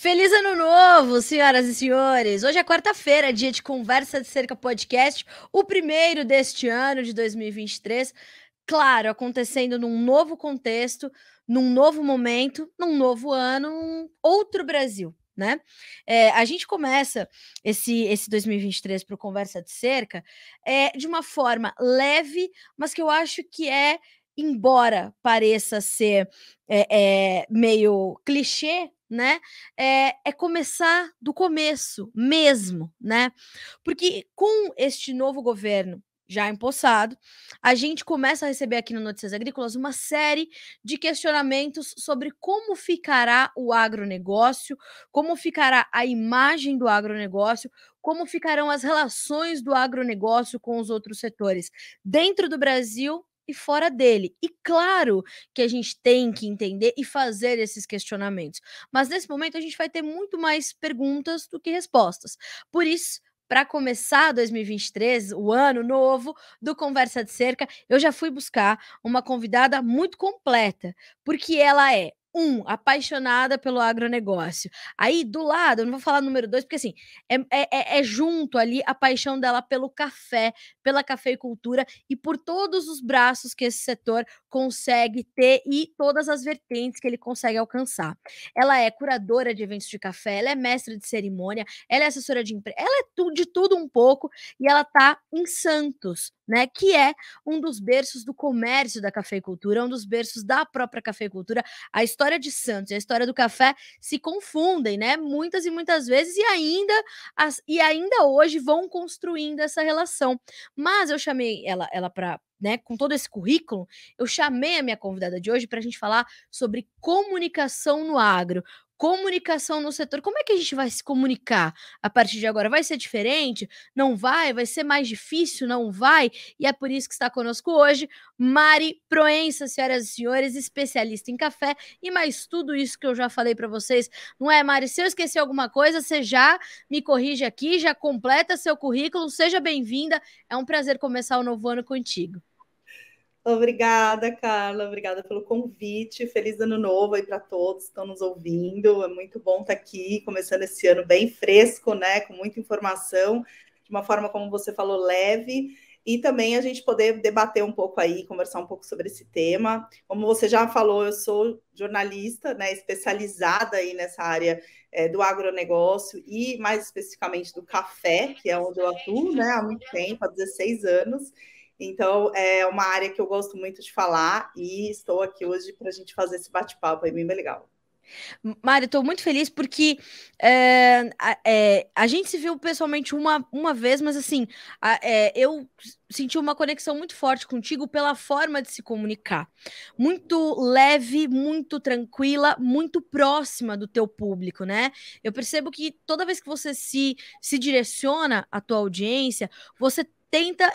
Feliz ano novo, senhoras e senhores! Hoje é quarta-feira, dia de Conversa de Cerca Podcast, o primeiro deste ano de 2023. Claro, acontecendo num novo contexto, num novo momento, num novo ano, um outro Brasil, né? A gente começa esse 2023 para o Conversa de Cerca de uma forma leve, mas que eu acho que embora pareça ser meio clichê, né? É começar do começo mesmo, né? Porque com este novo governo já empossado, a gente começa a receber aqui no Notícias Agrícolas uma série de questionamentos sobre como ficará o agronegócio, como ficará a imagem do agronegócio, como ficarão as relações do agronegócio com os outros setores dentro do Brasil e fora dele. E claro que a gente tem que entender e fazer esses questionamentos. Mas nesse momento a gente vai ter muito mais perguntas do que respostas. Por isso, para começar 2023, o ano novo do Conversa de Cerca, eu já fui buscar uma convidada muito completa, porque ela é apaixonada pelo agronegócio. Aí, do lado, eu não vou falar número dois, porque assim, é junto ali a paixão dela pelo café, pela cafeicultura e por todos os braços que esse setor consegue ter e todas as vertentes que ele consegue alcançar. Ela é curadora de eventos de café, ela é mestre de cerimônia, ela é assessora de empresa, ela é de tudo um pouco e ela está em Santos, né? Que é um dos berços do comércio da cafeicultura, um dos berços da própria cafeicultura. A história de Santos e a história do café se confundem, né? Muitas e muitas vezes e ainda hoje vão construindo essa relação. Mas eu chamei ela para, né, com todo esse currículo, eu chamei a minha convidada de hoje para a gente falar sobre comunicação no agro, comunicação no setor. Como é que a gente vai se comunicar a partir de agora? Vai ser diferente? Não vai? Vai ser mais difícil? Não vai? E é por isso que está conosco hoje Mari Proença, senhoras e senhores, especialista em café e mais tudo isso que eu já falei para vocês. Não é, Mari? Se eu esqueci alguma coisa, você já me corrige aqui, já completa seu currículo. Seja bem-vinda. É um prazer começar o novo ano contigo. Obrigada, Carla. Obrigada pelo convite. Feliz ano novo aí para todos que estão nos ouvindo. É muito bom estar aqui, começando esse ano bem fresco, né? Com muita informação, de uma forma, como você falou, leve. E também a gente poder debater um pouco aí, conversar um pouco sobre esse tema. Como você já falou, eu sou jornalista, né? Especializada aí nessa área do agronegócio e mais especificamente do café, que é onde eu atuo, né? Há muito tempo, há 16 anos. Então, é uma área que eu gosto muito de falar e estou aqui hoje para a gente fazer esse bate-papo aí bem legal. Mari, estou muito feliz porque a gente se viu pessoalmente uma vez, mas assim, eu senti uma conexão muito forte contigo pela forma de se comunicar. Muito leve, muito tranquila, muito próxima do teu público, né? Eu percebo que toda vez que você se direciona à tua audiência, você tenta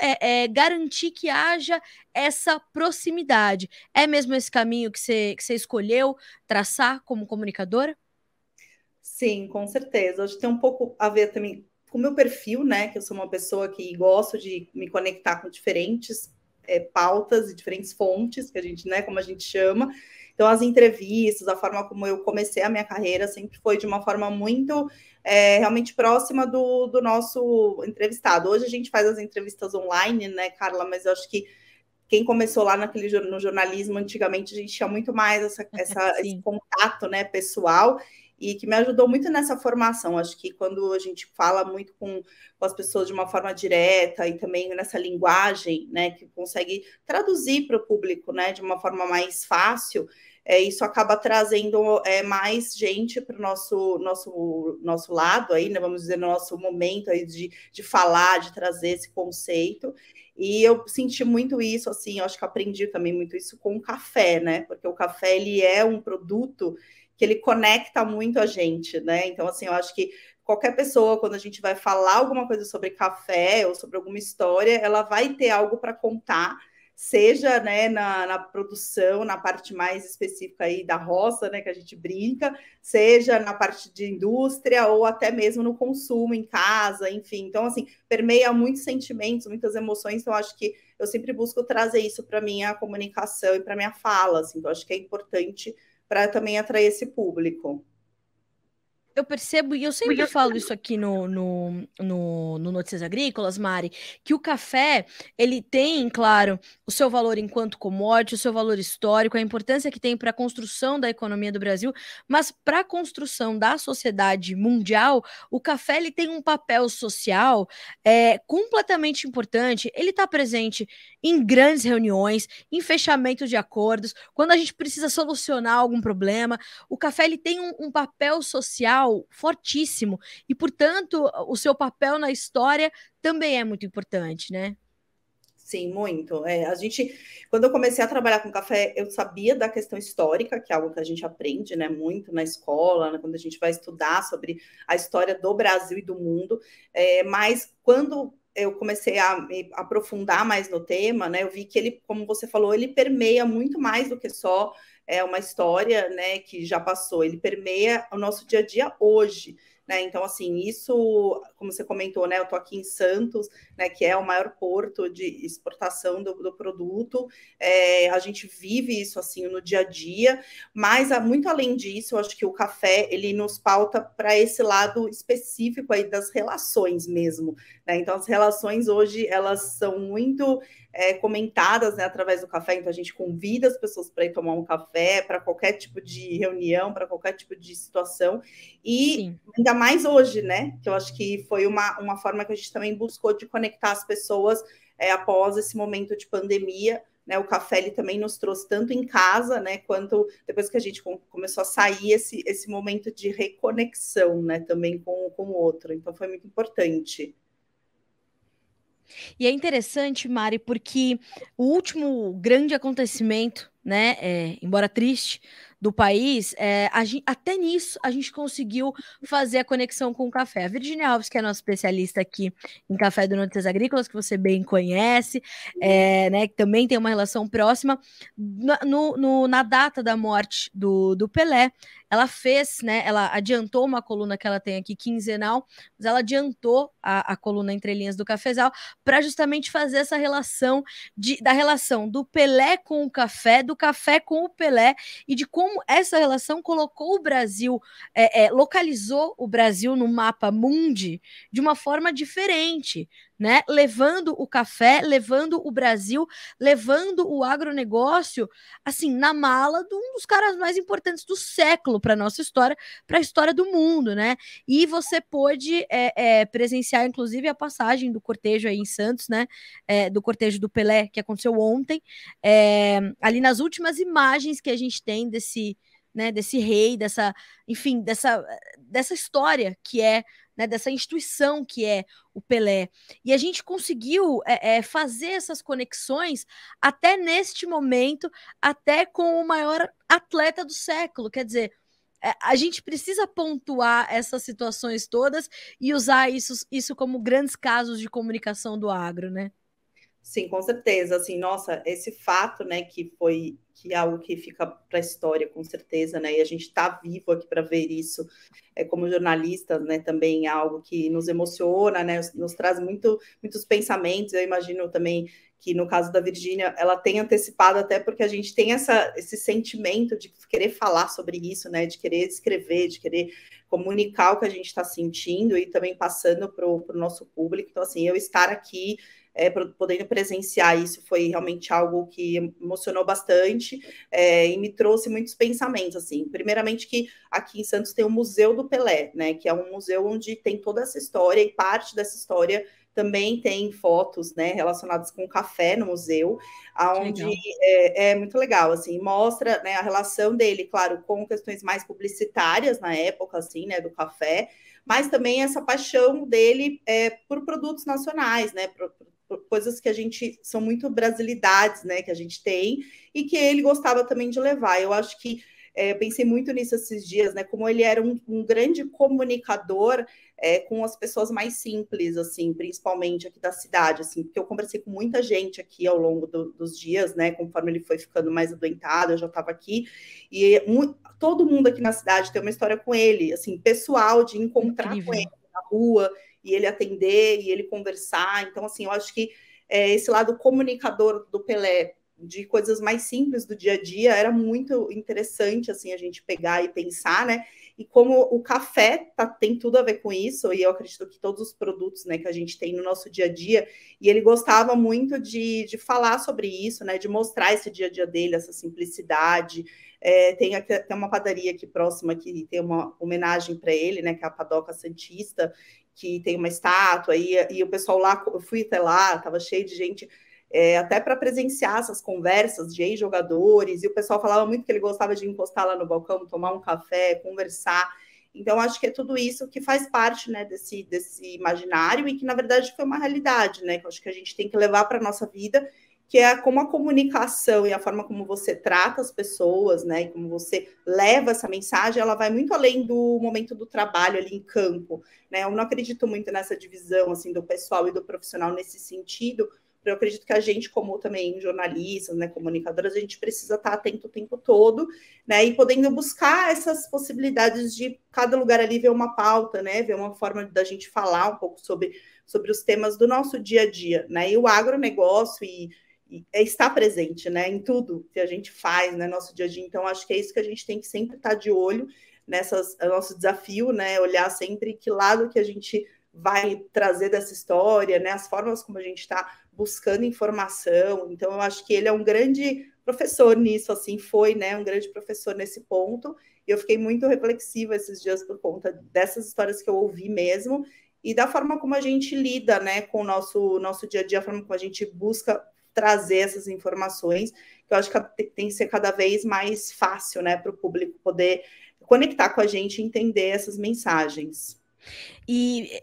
garantir que haja essa proximidade. É mesmo esse caminho que você escolheu traçar como comunicadora? Sim, com certeza. Acho que tem um pouco a ver também com o meu perfil, né? Que eu sou uma pessoa que gosto de me conectar com diferentes pautas e diferentes fontes, que a gente, né, como a gente chama. Então, as entrevistas, a forma como eu comecei a minha carreira sempre foi de uma forma muito realmente próxima do nosso entrevistado. Hoje a gente faz as entrevistas online, né, Carla? Mas eu acho que quem começou lá no jornalismo, antigamente, a gente tinha muito mais esse contato, né, pessoal, e que me ajudou muito nessa formação. Acho que quando a gente fala muito com as pessoas de uma forma direta e também nessa linguagem, né, que consegue traduzir para o público, né, de uma forma mais fácil, isso acaba trazendo mais gente para o nosso lado aí, né, vamos dizer, no nosso momento aí de falar, de trazer esse conceito. E eu senti muito isso, assim, eu acho que aprendi também muito isso com o café, né? Porque o café, ele é um produto que ele conecta muito a gente, né? Então, assim, eu acho que qualquer pessoa, quando a gente vai falar alguma coisa sobre café ou sobre alguma história, ela vai ter algo para contar, seja, né, na produção, na parte mais específica aí da roça, né, que a gente brinca, seja na parte de indústria ou até mesmo no consumo em casa, enfim. Então, assim, permeia muitos sentimentos, muitas emoções, então acho que eu sempre busco trazer isso para minha comunicação e para minha fala, assim, então acho que é importante para também atrair esse público. eu percebo, e eu sempre falo isso aqui no Notícias Agrícolas, Mari, que o café, ele tem, claro, o seu valor enquanto commodity, o seu valor histórico, a importância que tem para a construção da economia do Brasil, mas para a construção da sociedade mundial, o café ele tem um papel social completamente importante. Ele está presente em grandes reuniões, em fechamento de acordos, quando a gente precisa solucionar algum problema. O café ele tem um papel social fortíssimo e, portanto, o seu papel na história também é muito importante, né? Sim, muito. Quando eu comecei a trabalhar com café, eu sabia da questão histórica, que é algo que a gente aprende, né, muito na escola, né, quando a gente vai estudar sobre a história do Brasil e do mundo. Mas quando eu comecei a me aprofundar mais no tema, né, eu vi que ele, como você falou, ele permeia muito mais do que só uma história, né, que já passou. Ele permeia o nosso dia a dia hoje. Né? Então, assim, isso, como você comentou, né? Eu estou aqui em Santos, né? Que é o maior porto de exportação do produto. A gente vive isso assim no dia a dia, mas muito além disso, eu acho que o café ele nos pauta para esse lado específico aí das relações mesmo. Né? Então, as relações hoje elas são muito comentadas, né, através do café, então a gente convida as pessoas para ir tomar um café, para qualquer tipo de reunião, para qualquer tipo de situação, e sim, ainda mais hoje, né, que eu acho que foi uma forma que a gente também buscou de conectar as pessoas após esse momento de pandemia, né, o café ele também nos trouxe tanto em casa, né, quanto depois que a gente começou a sair esse momento de reconexão, né, também com o outro, então foi muito importante. E é interessante, Mari, porque o último grande acontecimento, né, embora triste, do país, até nisso a gente conseguiu fazer a conexão com o café. A Virginia Alves, que é nossa especialista aqui em café do Notícias Agrícolas, que você bem conhece, né, que também tem uma relação próxima, na data da morte do Pelé, ela fez, né, ela adiantou uma coluna que ela tem aqui quinzenal, mas ela adiantou a coluna Entre Linhas do Cafezal para justamente fazer essa relação da relação do Pelé com o café, do café com o Pelé, e de como essa relação colocou o Brasil, localizou o Brasil no mapa mundi de uma forma diferente, né? Levando o café, levando o Brasil, levando o agronegócio, assim, na mala de um dos caras mais importantes do século para a nossa história, para a história do mundo, né? E você pôde presenciar, inclusive, a passagem do cortejo aí em Santos, né? Do cortejo do Pelé, que aconteceu ontem, ali nas últimas imagens que a gente tem desse rei, enfim, dessa história que né, dessa instituição que é o Pelé. E a gente conseguiu fazer essas conexões até neste momento, até com o maior atleta do século. Quer dizer, a gente precisa pontuar essas situações todas e usar isso como grandes casos de comunicação do agro, né? Sim, com certeza. Assim, nossa, esse fato, né, que é algo que fica para a história, com certeza, né? E a gente está vivo aqui para ver isso, como jornalistas, né? Também é algo que nos emociona, né? Nos traz muitos pensamentos. Eu imagino também que no caso da Virgínia, ela tem antecipado até porque a gente tem esse sentimento de querer falar sobre isso, né? De querer escrever, de querer comunicar o que a gente está sentindo e também passando para o nosso público. Então, assim, eu estar aqui podendo presenciar isso foi realmente algo que emocionou bastante e me trouxe muitos pensamentos, assim, primeiramente que aqui em Santos tem o Museu do Pelé, né, que é um museu onde tem toda essa história e parte dessa história também tem fotos, né, relacionadas com café no museu, onde é muito legal, assim, mostra, né, a relação dele, claro, com questões mais publicitárias na época, assim, né, do café, mas também essa paixão dele por produtos nacionais, né, por coisas que a gente são muito brasilidades, né, que a gente tem e que ele gostava também de levar. Eu acho que pensei muito nisso esses dias, né, como ele era um grande comunicador com as pessoas mais simples, assim, principalmente aqui da cidade, assim, porque eu conversei com muita gente aqui ao longo dos dias, né, conforme ele foi ficando mais adoentado, eu já estava aqui, e todo mundo aqui na cidade tem uma história com ele, assim, pessoal, de encontrar com ele na rua, e ele atender, e ele conversar. Então, assim, eu acho que esse lado comunicador do Pelé de coisas mais simples do dia a dia, era muito interessante, assim, a gente pegar e pensar, né? E como o café tem tudo a ver com isso, e eu acredito que todos os produtos, né, que a gente tem no nosso dia a dia, e ele gostava muito de falar sobre isso, né? De mostrar esse dia a dia dele, essa simplicidade. Tem uma padaria aqui próxima que tem uma homenagem para ele, né? Que é a Padoca Santista, que tem uma estátua, e o pessoal lá, eu fui até lá, estava cheio de gente, até para presenciar essas conversas de ex-jogadores, e o pessoal falava muito que ele gostava de encostar lá no balcão, tomar um café, conversar. Então, acho que é tudo isso que faz parte, né, desse imaginário, e que, na verdade, foi uma realidade, né? Que eu acho que a gente tem que levar para a nossa vida, que é como a comunicação e a forma como você trata as pessoas, né, e como você leva essa mensagem, ela vai muito além do momento do trabalho ali em campo, né? Eu não acredito muito nessa divisão, assim, do pessoal e do profissional nesse sentido. Eu acredito que a gente, como também jornalistas, né, comunicadoras, a gente precisa estar atento o tempo todo, né, e podendo buscar essas possibilidades de cada lugar ali ver uma pauta, né, ver uma forma da gente falar um pouco sobre os temas do nosso dia a dia, né, e o agronegócio está presente, né, em tudo que a gente faz, né, nosso dia a dia. Então, acho que é isso que a gente tem que sempre estar de olho é o nosso desafio, né, olhar sempre que lado que a gente vai trazer dessa história, né, as formas como a gente está buscando informação. Então, eu acho que ele é um grande professor nisso, assim, foi, né, um grande professor nesse ponto, e eu fiquei muito reflexiva esses dias por conta dessas histórias que eu ouvi mesmo, e da forma como a gente lida, né, com o nosso dia a dia, a forma como a gente busca trazer essas informações, que eu acho que tem que ser cada vez mais fácil, né, para o público poder conectar com a gente e entender essas mensagens. E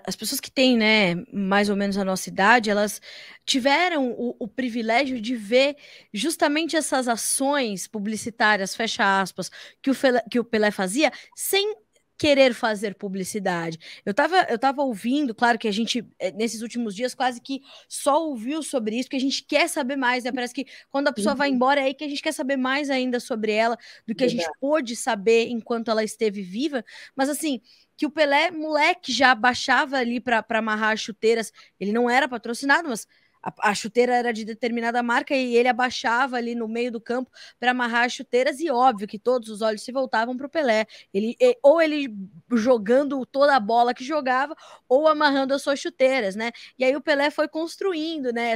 as pessoas que têm, né, mais ou menos a nossa idade, elas tiveram o privilégio de ver justamente essas ações publicitárias, fecha aspas, que o Pelé fazia, sem querer fazer publicidade. Eu tava ouvindo, claro que a gente, nesses últimos dias, quase que só ouviu sobre isso, porque a gente quer saber mais, né? Parece que quando a pessoa vai embora, é aí que a gente quer saber mais ainda sobre ela, do que a gente pôde saber enquanto ela esteve viva. Mas, assim, que o Pelé, moleque, já baixava ali para amarrar as chuteiras. Ele não era patrocinado, mas a chuteira era de determinada marca e ele abaixava ali no meio do campo para amarrar as chuteiras, e óbvio que todos os olhos se voltavam para o Pelé. Ou ele jogando toda a bola que jogava, ou amarrando as suas chuteiras, né? E aí o Pelé foi construindo, né,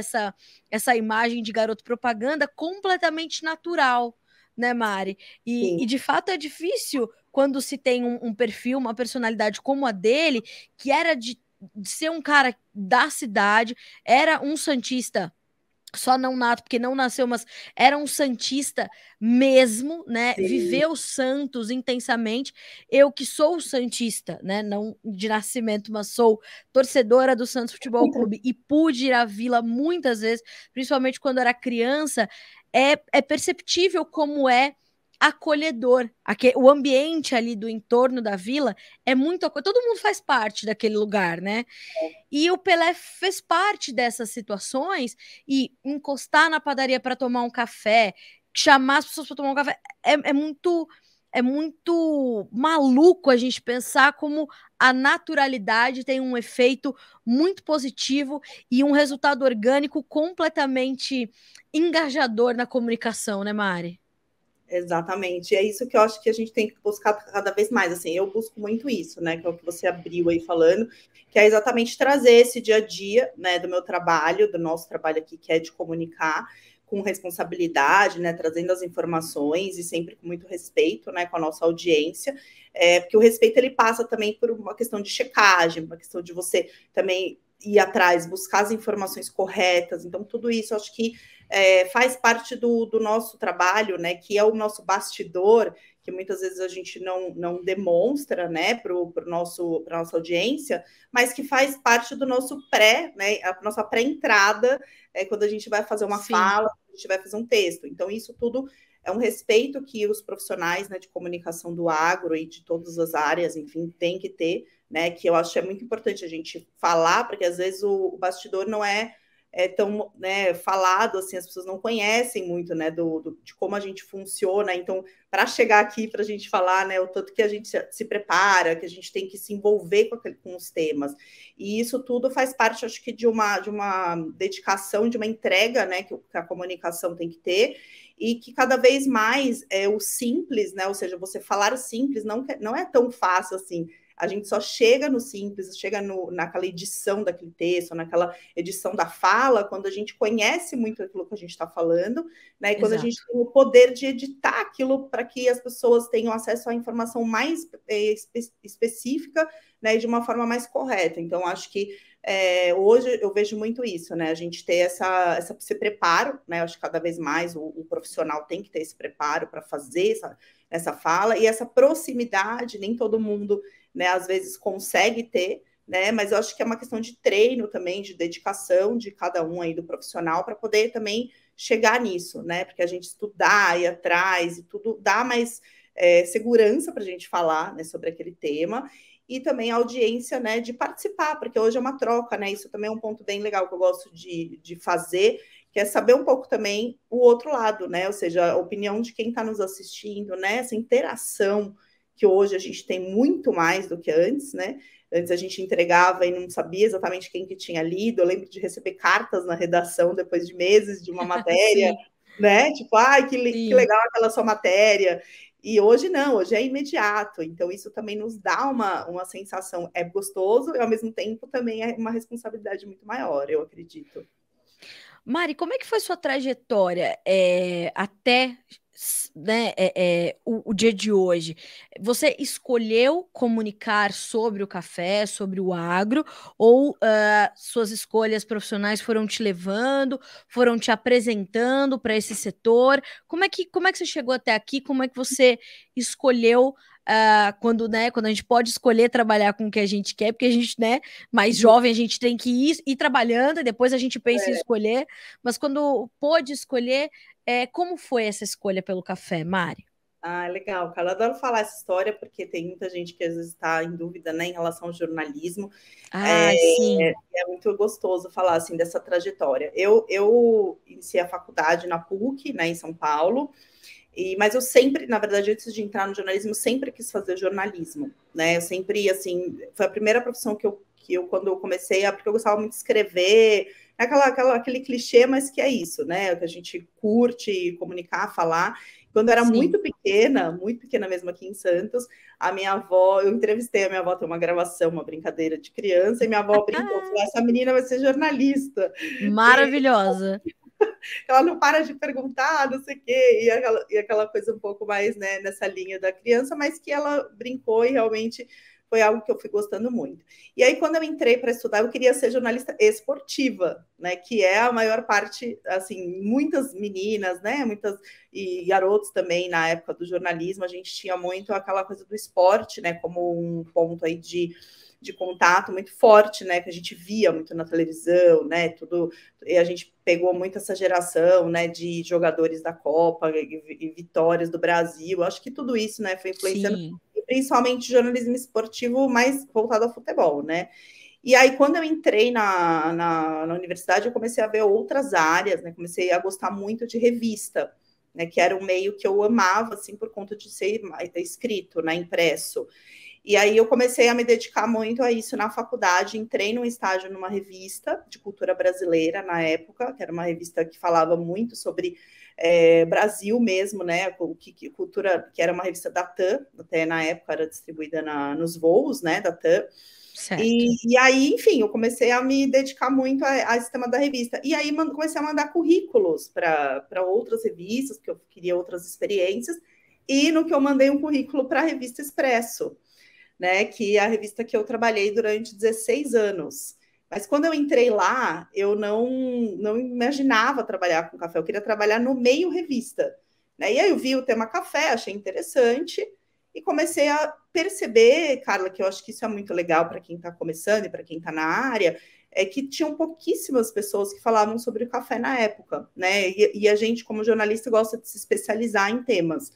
essa imagem de garoto propaganda completamente natural, né, Mari? E de fato é difícil quando se tem um perfil, uma personalidade como a dele, que era de ser um cara da cidade, era um santista só não nato, porque não nasceu, mas era um santista mesmo, né? Sim. Viveu Santos intensamente. Eu que sou santista, né? Não de nascimento, mas sou torcedora do Santos Futebol Clube e pude ir à Vila muitas vezes, principalmente quando era criança. É perceptível como é acolhedor. O ambiente ali do entorno da vila é muito acolhedor. Todo mundo faz parte daquele lugar, né? E o Pelé fez parte dessas situações, e encostar na padaria para tomar um café, chamar as pessoas para tomar um café, é muito maluco a gente pensar como a naturalidade tem um efeito muito positivo e um resultado orgânico completamente engajador na comunicação, né, Mari? Exatamente. É isso que eu acho que a gente tem que buscar cada vez mais. Assim, eu busco muito isso, né? Que é o que você abriu aí falando, que é exatamente trazer esse dia a dia, né, do meu trabalho, do nosso trabalho aqui, que é de comunicar com responsabilidade, né? Trazendo as informações e sempre com muito respeito, né, com a nossa audiência. Porque o respeito ele passa também por uma questão de checagem, uma questão de você também ir atrás, buscar as informações corretas. Então, tudo isso eu acho que faz parte do nosso trabalho, né? Que é o nosso bastidor, que muitas vezes a gente não demonstra, né, para a nossa audiência, mas que faz parte do nosso né? A nossa pré-entrada, quando a gente vai fazer uma fala, a gente vai fazer um texto. Então, isso tudo é um respeito que os profissionais, né, de comunicação do agro e de todas as áreas, enfim, tem que ter, né? Que eu acho que é muito importante a gente falar, porque às vezes o bastidor não é tão, né, falado, assim, as pessoas não conhecem muito, né, de como a gente funciona. Então, para chegar aqui, para a gente falar, né, o tanto que a gente se prepara, que a gente tem que se envolver com os temas. E isso tudo faz parte, acho que, de uma dedicação, de uma entrega, né, que a comunicação tem que ter, e que cada vez mais o simples, né, ou seja, você falar simples não é tão fácil assim. A gente só chega no simples, chega naquela edição daquele texto, naquela edição da fala, quando a gente conhece muito aquilo que a gente está falando, né? E quando a gente tem o poder de editar aquilo para que as pessoas tenham acesso à informação mais específica, né? E de uma forma mais correta. Então, acho que hoje eu vejo muito isso, né? A gente ter esse preparo, né? Acho que cada vez mais o profissional tem que ter esse preparo para fazer essa fala e essa proximidade, nem todo mundo, né, às vezes consegue ter, né, mas eu acho que é uma questão de treino também, de dedicação de cada um aí do profissional para poder também chegar nisso, né, porque a gente estudar, ir atrás e tudo dá mais segurança para a gente falar, né, sobre aquele tema, e também a audiência, né, de participar, porque hoje é uma troca, né, isso também é um ponto bem legal que eu gosto de fazer, que é saber um pouco também o outro lado, né, ou seja, a opinião de quem está nos assistindo, né, essa interação que hoje a gente tem muito mais do que antes, né? Antes a gente entregava e não sabia exatamente quem que tinha lido. Eu lembro de receber cartas na redação depois de meses de uma matéria, né? Tipo, ai, que legal aquela sua matéria. E hoje não, hoje é imediato. Então, isso também nos dá uma sensação, é gostoso e ao mesmo tempo também é uma responsabilidade muito maior, eu acredito. Mari, como é que foi sua trajetória até, né, o dia de hoje? Você escolheu comunicar sobre o café, sobre o agro, ou suas escolhas profissionais foram te levando, foram te apresentando para esse setor? Como é que você chegou até aqui? Como é que você escolheu quando a gente pode escolher trabalhar com o que a gente quer, porque a gente, né, mais jovem, a gente tem que ir trabalhando e depois a gente pensa em escolher, mas quando pôde escolher, como foi essa escolha pelo café, Mari? Ah, legal, cara. Eu adoro falar essa história porque tem muita gente que às vezes está em dúvida, né, em relação ao jornalismo. Sim. É muito gostoso falar assim dessa trajetória. Eu iniciei a faculdade na PUC, né, em São Paulo. Mas eu sempre, na verdade, antes de entrar no jornalismo, sempre quis fazer jornalismo, né? Eu sempre, assim, foi a primeira profissão que eu quando eu comecei, porque eu gostava muito de escrever, aquele clichê, mas que é isso, né? Que a gente curte comunicar, falar. Quando eu era muito pequena mesmo aqui em Santos, a minha avó, eu entrevistei a minha avó, tem uma gravação, uma brincadeira de criança, e minha avó brincou, falou, essa menina vai ser jornalista. Maravilhosa. Ela não para de perguntar, não sei o quê, e aquela coisa um pouco mais, né, nessa linha da criança, mas que ela brincou e realmente foi algo que eu fui gostando muito. E aí, quando eu entrei para estudar, eu queria ser jornalista esportiva, né, que é a maior parte, assim, muitas meninas, né, e garotos também, na época do jornalismo, a gente tinha muito aquela coisa do esporte, né, como um ponto aí de contato muito forte, né, que a gente via muito na televisão, né, tudo, e a gente pegou muito essa geração, né, de jogadores da Copa e vitórias do Brasil, acho que tudo isso, né, foi influenciando, principalmente jornalismo esportivo mais voltado ao futebol, né, e aí quando eu entrei na universidade, eu comecei a ver outras áreas, né, comecei a gostar muito de revista, né, que era um meio que eu amava, assim, por conta de ser escrito, né, impresso. E aí eu comecei a me dedicar muito a isso na faculdade, entrei num estágio numa revista de cultura brasileira na época, que era uma revista que falava muito sobre Brasil mesmo, né? Cultura, que era uma revista da TAM, até na época era distribuída nos voos, né, da TAM. E aí, enfim, eu comecei a me dedicar muito a esse tema da revista. E aí comecei a mandar currículos para outras revistas, porque eu queria outras experiências, e no que eu mandei um currículo para a revista Expresso, né, que é a revista que eu trabalhei durante 16 anos. Mas quando eu entrei lá, eu não imaginava trabalhar com café, eu queria trabalhar no meio revista. Né? E aí eu vi o tema café, achei interessante, e comecei a perceber, Carla, que eu acho que isso é muito legal para quem está começando e para quem está na área, é que tinham pouquíssimas pessoas que falavam sobre o café na época, né? E a gente, como jornalista, gosta de se especializar em temas.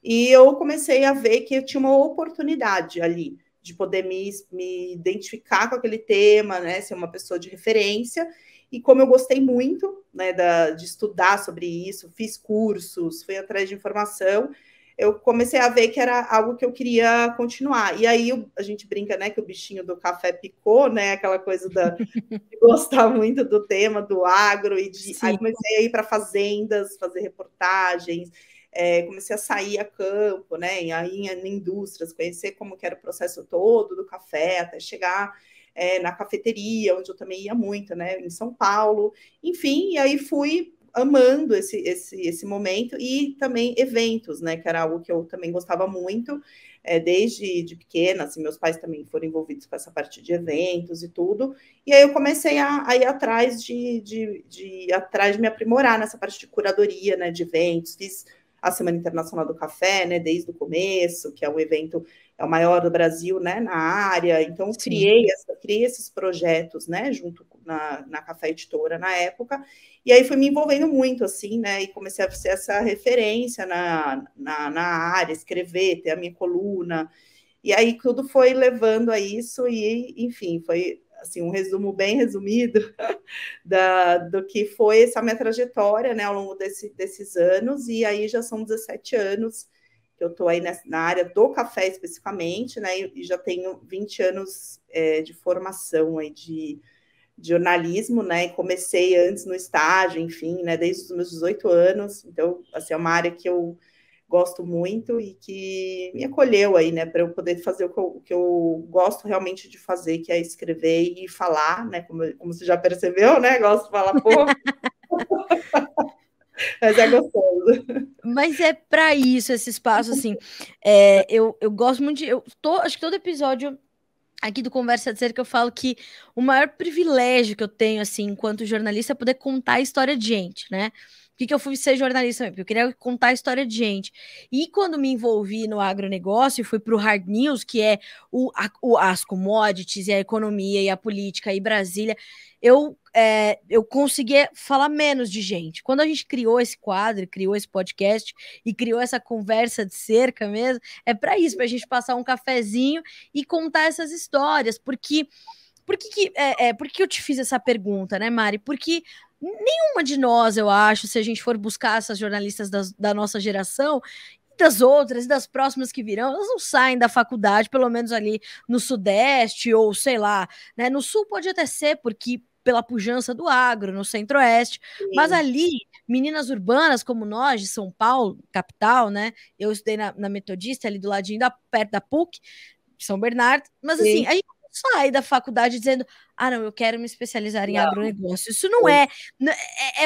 E eu comecei a ver que eu tinha uma oportunidade ali de poder me identificar com aquele tema, né, ser uma pessoa de referência. E como eu gostei muito, né, de estudar sobre isso, fiz cursos, fui atrás de informação, eu comecei a ver que era algo que eu queria continuar. E aí a gente brinca, né, que o bichinho do café picou, né, aquela coisa de gostar muito do tema do agro aí comecei a ir para fazendas, fazer reportagens, comecei a sair a campo, né, aí em indústrias, conhecer como que era o processo todo do café, até chegar na cafeteria, onde eu também ia muito, né, em São Paulo, enfim, e aí fui amando esse momento, e também eventos, né, que era algo que eu também gostava muito, desde de pequena, assim, meus pais também foram envolvidos com essa parte de eventos e tudo, e aí eu comecei a ir atrás atrás de me aprimorar nessa parte de curadoria, né, de eventos, fiz a Semana Internacional do Café, né, desde o começo, que é um evento, é o maior do Brasil, né, na área, então criei esses projetos, né, junto na Café Editora na época, e aí fui me envolvendo muito, assim, né, e comecei a ser essa referência na área, escrever, ter a minha coluna, e aí tudo foi levando a isso, e, enfim, foi, assim, um resumo bem resumido do que foi essa minha trajetória, né, ao longo desses anos, e aí já são 17 anos que eu estou aí na área do café especificamente, né, e já tenho 20 anos de formação aí de jornalismo, né, e comecei antes no estágio, enfim, né, desde os meus 18 anos, então, assim, é uma área que eu gosto muito e que me acolheu aí, né, para eu poder fazer o que eu gosto realmente de fazer, que é escrever e falar, né, como você já percebeu, né, gosto de falar pouco, mas é gostoso. Mas é para isso esse espaço, assim, eu gosto muito acho que todo episódio aqui do Conversa de Cerca eu falo que o maior privilégio que eu tenho, assim, enquanto jornalista é poder contar a história de gente, né? Por que eu fui ser jornalista? Porque eu queria contar a história de gente. E quando me envolvi no agronegócio, fui para o Hard News, que é as commodities e a economia e a política e Brasília, eu conseguia falar menos de gente. Quando a gente criou esse quadro, criou esse podcast e criou essa conversa de cerca mesmo, é para isso, para a gente passar um cafezinho e contar essas histórias. Por que eu te fiz essa pergunta, né, Mari? Porque nenhuma de nós, eu acho, se a gente for buscar essas jornalistas da nossa geração, das outras e das próximas que virão, elas não saem da faculdade, pelo menos ali no Sudeste, ou sei lá, né? No Sul pode até ser, porque pela pujança do agro, no Centro-Oeste, mas ali, meninas urbanas como nós, de São Paulo, capital, né? Eu estudei na Metodista, ali do ladinho, perto da PUC, São Bernardo, mas assim, a gente sai da faculdade dizendo, não, eu quero me especializar em agronegócio. Isso não é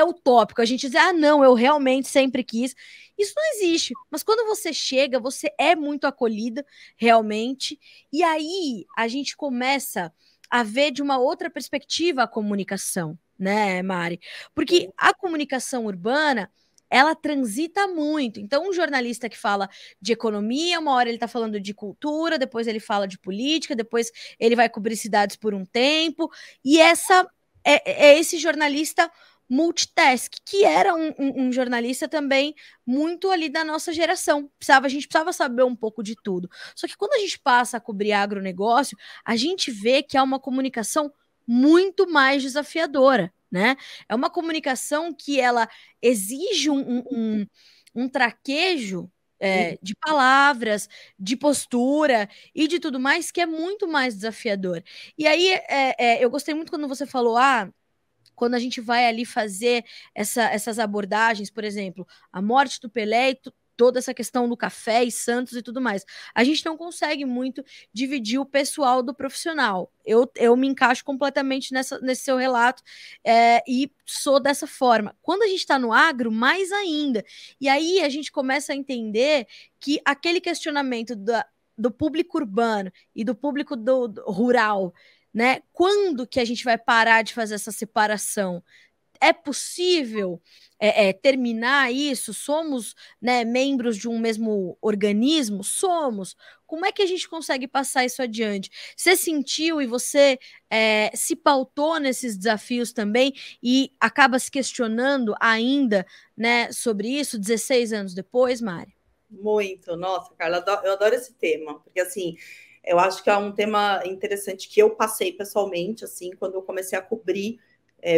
utópico. A gente diz, não, eu realmente sempre quis. Isso não existe. Mas quando você chega, você é muito acolhida, realmente. E aí a gente começa a ver de uma outra perspectiva a comunicação, né, Mari? Porque a comunicação urbana, ela transita muito. Então, um jornalista que fala de economia, uma hora ele está falando de cultura, depois ele fala de política, depois ele vai cobrir cidades por um tempo, e é esse jornalista multitask, que era um jornalista também muito ali da nossa geração. A gente precisava saber um pouco de tudo. Só que quando a gente passa a cobrir agronegócio, a gente vê que há uma comunicação muito mais desafiadora, né? É uma comunicação que ela exige um traquejo de palavras, de postura e de tudo mais, que é muito mais desafiador. E aí, eu gostei muito quando você falou, quando a gente vai ali fazer essas abordagens, por exemplo, a morte do Pelé e toda essa questão do café e Santos e tudo mais. A gente não consegue muito dividir o pessoal do profissional. Eu me encaixo completamente nesse seu relato e sou dessa forma. Quando a gente está no agro, mais ainda. E aí a gente começa a entender que aquele questionamento do público urbano e do público do rural, né? Quando que a gente vai parar de fazer essa separação? É possível terminar isso? Somos, né, membros de um mesmo organismo? Somos. Como é que a gente consegue passar isso adiante? Você sentiu e você se pautou nesses desafios também e acaba se questionando ainda, né, sobre isso 16 anos depois, Mari? Muito, nossa, Carla, eu adoro esse tema, porque assim, eu acho que é um tema interessante que eu passei pessoalmente, assim, quando eu comecei a cobrir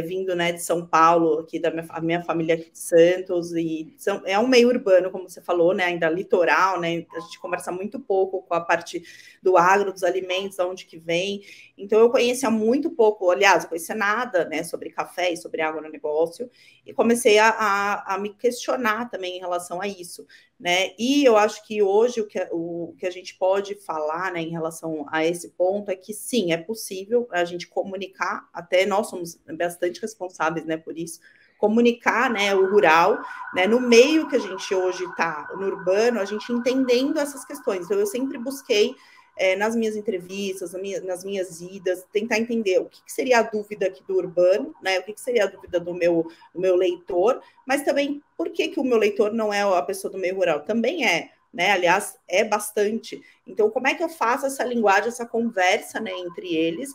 vindo, né, de São Paulo, aqui a minha família aqui de Santos, e é um meio urbano, como você falou, né, ainda litoral, né, a gente conversa muito pouco com a parte do agro, dos alimentos, de onde que vem, então eu conhecia muito pouco, aliás, eu conhecia nada, né, sobre café e sobre agronegócio, e comecei a me questionar também em relação a isso, né, e eu acho que hoje o que a gente pode falar, né, em relação a esse ponto é que sim, é possível a gente comunicar, até nós somos bastante responsáveis, né, por isso, comunicar, né, o rural, né, no meio que a gente hoje está, no urbano, a gente entendendo essas questões. Então, eu sempre busquei, nas minhas entrevistas, nas minhas idas, tentar entender o que seria a dúvida aqui do urbano, né, o que seria a dúvida do meu leitor, mas também por que o meu leitor não é a pessoa do meio rural? Também é, né? Aliás, é bastante. Então, como é que eu faço essa linguagem, essa conversa, né, entre eles,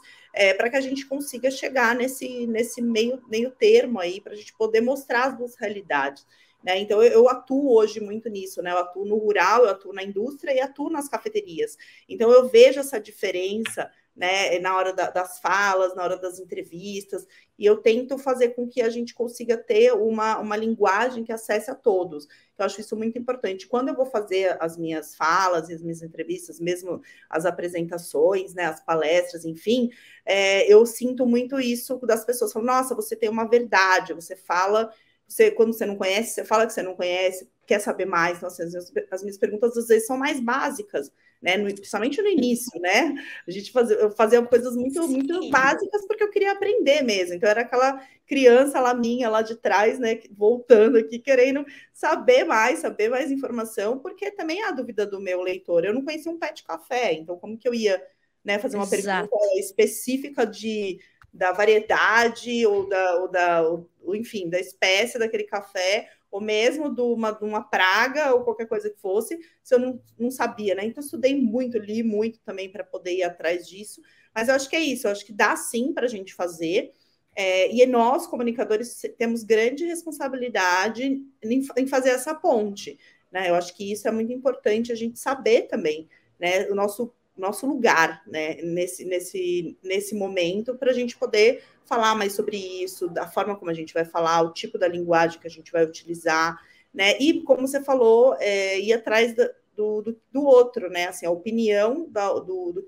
para que a gente consiga chegar nesse meio termo aí, para a gente poder mostrar as duas realidades. Né? Então, eu atuo hoje muito nisso, né? Eu atuo no rural, eu atuo na indústria e atuo nas cafeterias. Então, eu vejo essa diferença, né, na hora das falas, na hora das entrevistas, e eu tento fazer com que a gente consiga ter uma linguagem que acesse a todos. Eu acho isso muito importante. Quando eu vou fazer as minhas falas e as minhas entrevistas, mesmo as apresentações, né, as palestras, enfim, eu sinto muito isso das pessoas. Falam, nossa, você tem uma verdade, você fala... quando você não conhece, você fala que você não conhece, quer saber mais. Nossa, as minhas perguntas, às vezes, são mais básicas, né? Principalmente no início, né? Eu fazia coisas muito básicas porque eu queria aprender mesmo. Então, era aquela criança lá minha, lá de trás, né? Voltando aqui, querendo saber mais informação, porque também é a dúvida do meu leitor. Eu não conhecia um pé de café, então como que eu ia, né, fazer uma pergunta específica da variedade enfim, da espécie daquele café, ou mesmo de uma praga ou qualquer coisa que fosse, se eu não sabia, né? Então, eu estudei muito, li muito também para poder ir atrás disso, mas eu acho que é isso, eu acho que dá sim para a gente fazer, e nós, comunicadores, temos grande responsabilidade em fazer essa ponte, né? Eu acho que isso é muito importante a gente saber também, né? O nosso lugar, né, nesse momento, para a gente poder falar mais sobre isso, da forma como a gente vai falar, o tipo da linguagem que a gente vai utilizar, né? E, como você falou, ir atrás do outro, né? Assim, a opinião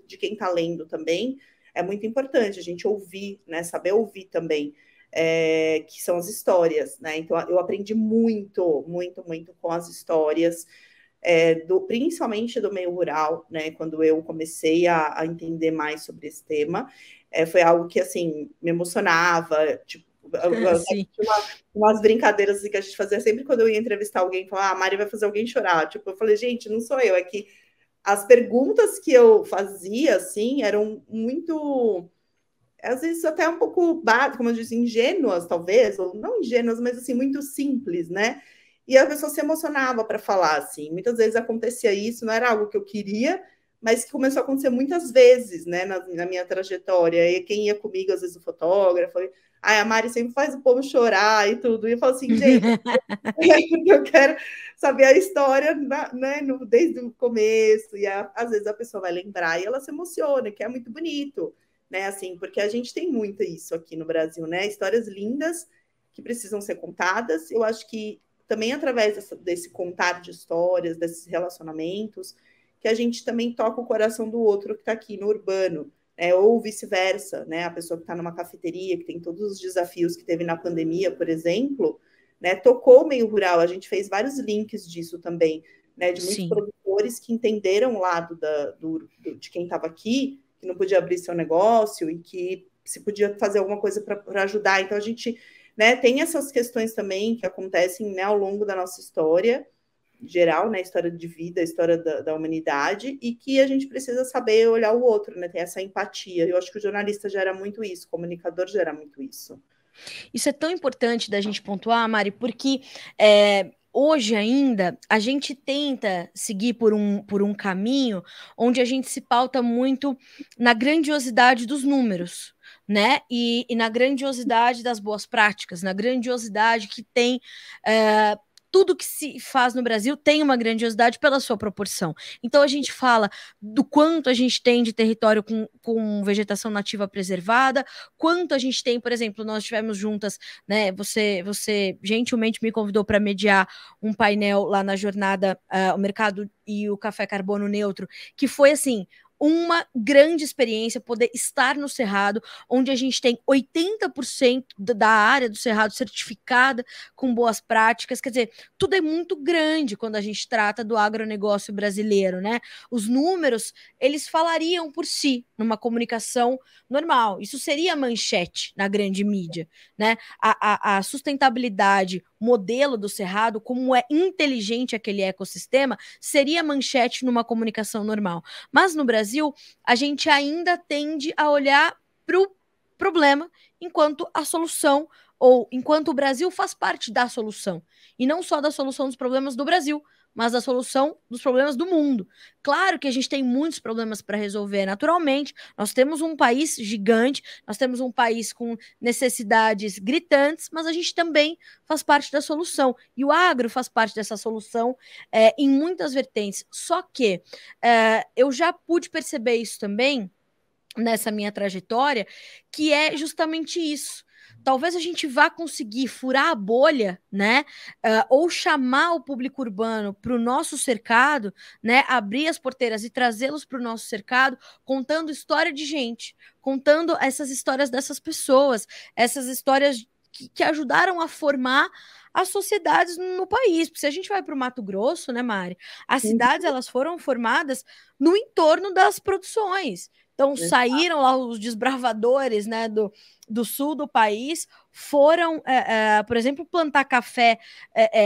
de quem está lendo também é muito importante, a gente ouvir, né? Saber ouvir também, que são as histórias, né? Então, eu aprendi muito, muito, muito com as histórias, principalmente do meio rural, né? Quando eu comecei a entender mais sobre esse tema, foi algo que, assim, me emocionava, tipo, umas brincadeiras assim, que a gente fazia sempre quando eu ia entrevistar alguém, falar, a Mari vai fazer alguém chorar. Tipo, eu falei, gente, não sou eu, é que as perguntas que eu fazia, assim, eram muito, às vezes até um pouco, como eu disse, ingênuas, talvez, ou não ingênuas, mas assim, muito simples, né? E a pessoa se emocionava para falar, assim. Muitas vezes acontecia isso, não era algo que eu queria, mas que começou a acontecer muitas vezes, né, na minha trajetória. E quem ia comigo, às vezes o fotógrafo, a Mari sempre faz o povo chorar e tudo. E eu falo assim, gente, eu quero saber a história, né, desde o começo. E às vezes a pessoa vai lembrar e ela se emociona, que é muito bonito, né, assim, porque a gente tem muito isso aqui no Brasil, né, histórias lindas que precisam ser contadas. Eu acho que também através desse contar de histórias, desses relacionamentos, que a gente também toca o coração do outro que está aqui no urbano, ou vice-versa, né? A pessoa que está numa cafeteria, que tem todos os desafios que teve na pandemia, por exemplo, né? Tocou o meio rural, a gente fez vários links disso também, né? De muitos produtores que entenderam o lado de quem estava aqui, que não podia abrir seu negócio e que se podia fazer alguma coisa para ajudar. Então, a gente, né, tem essas questões também que acontecem, né, ao longo da nossa história geral, né, história de vida, história da humanidade, e que a gente precisa saber olhar o outro, né, ter essa empatia. Eu acho que o jornalista gera muito isso, o comunicador gera muito isso. Isso é tão importante da gente pontuar, Mari, porque hoje ainda a gente tenta seguir por um caminho onde a gente se pauta muito na grandiosidade dos números, né? E na grandiosidade das boas práticas, na grandiosidade que tem tudo que se faz no Brasil tem uma grandiosidade pela sua proporção. Então a gente fala do quanto a gente tem de território com vegetação nativa preservada, quanto a gente tem, por exemplo, nós tivemos juntas, né? Você gentilmente me convidou para mediar um painel lá na jornada O Mercado e o Café Carbono Neutro, que foi assim uma grande experiência poder estar no Cerrado, onde a gente tem 80% da área do Cerrado certificada com boas práticas. Quer dizer, tudo é muito grande quando a gente trata do agronegócio brasileiro, né? Os números, eles falariam por si numa comunicação normal. Isso seria manchete na grande mídia, né? A sustentabilidade, modelo do Cerrado, como é inteligente aquele ecossistema, seria manchete numa comunicação normal. Mas no Brasil, a gente ainda tende a olhar para o problema enquanto a solução, ou enquanto o Brasil faz parte da solução. E não só da solução dos problemas do Brasil, mas da solução dos problemas do mundo. Claro que a gente tem muitos problemas para resolver, naturalmente. Nós temos um país gigante, nós temos um país com necessidades gritantes, mas a gente também faz parte da solução. E o agro faz parte dessa solução em muitas vertentes. Só que eu já pude perceber isso também nessa minha trajetória, que é justamente isso. Talvez a gente vá conseguir furar a bolha, né? Ou chamar o público urbano para o nosso cercado, né? Abrir as porteiras e trazê-los para o nosso cercado, contando história de gente, contando essas histórias dessas pessoas, essas histórias que ajudaram a formar as sociedades no país. Porque se a gente vai para o Mato Grosso, né, Mari? As cidades elas foram formadas no entorno das produções. Então, saíram lá os desbravadores, né, do sul do país, foram, por exemplo, plantar café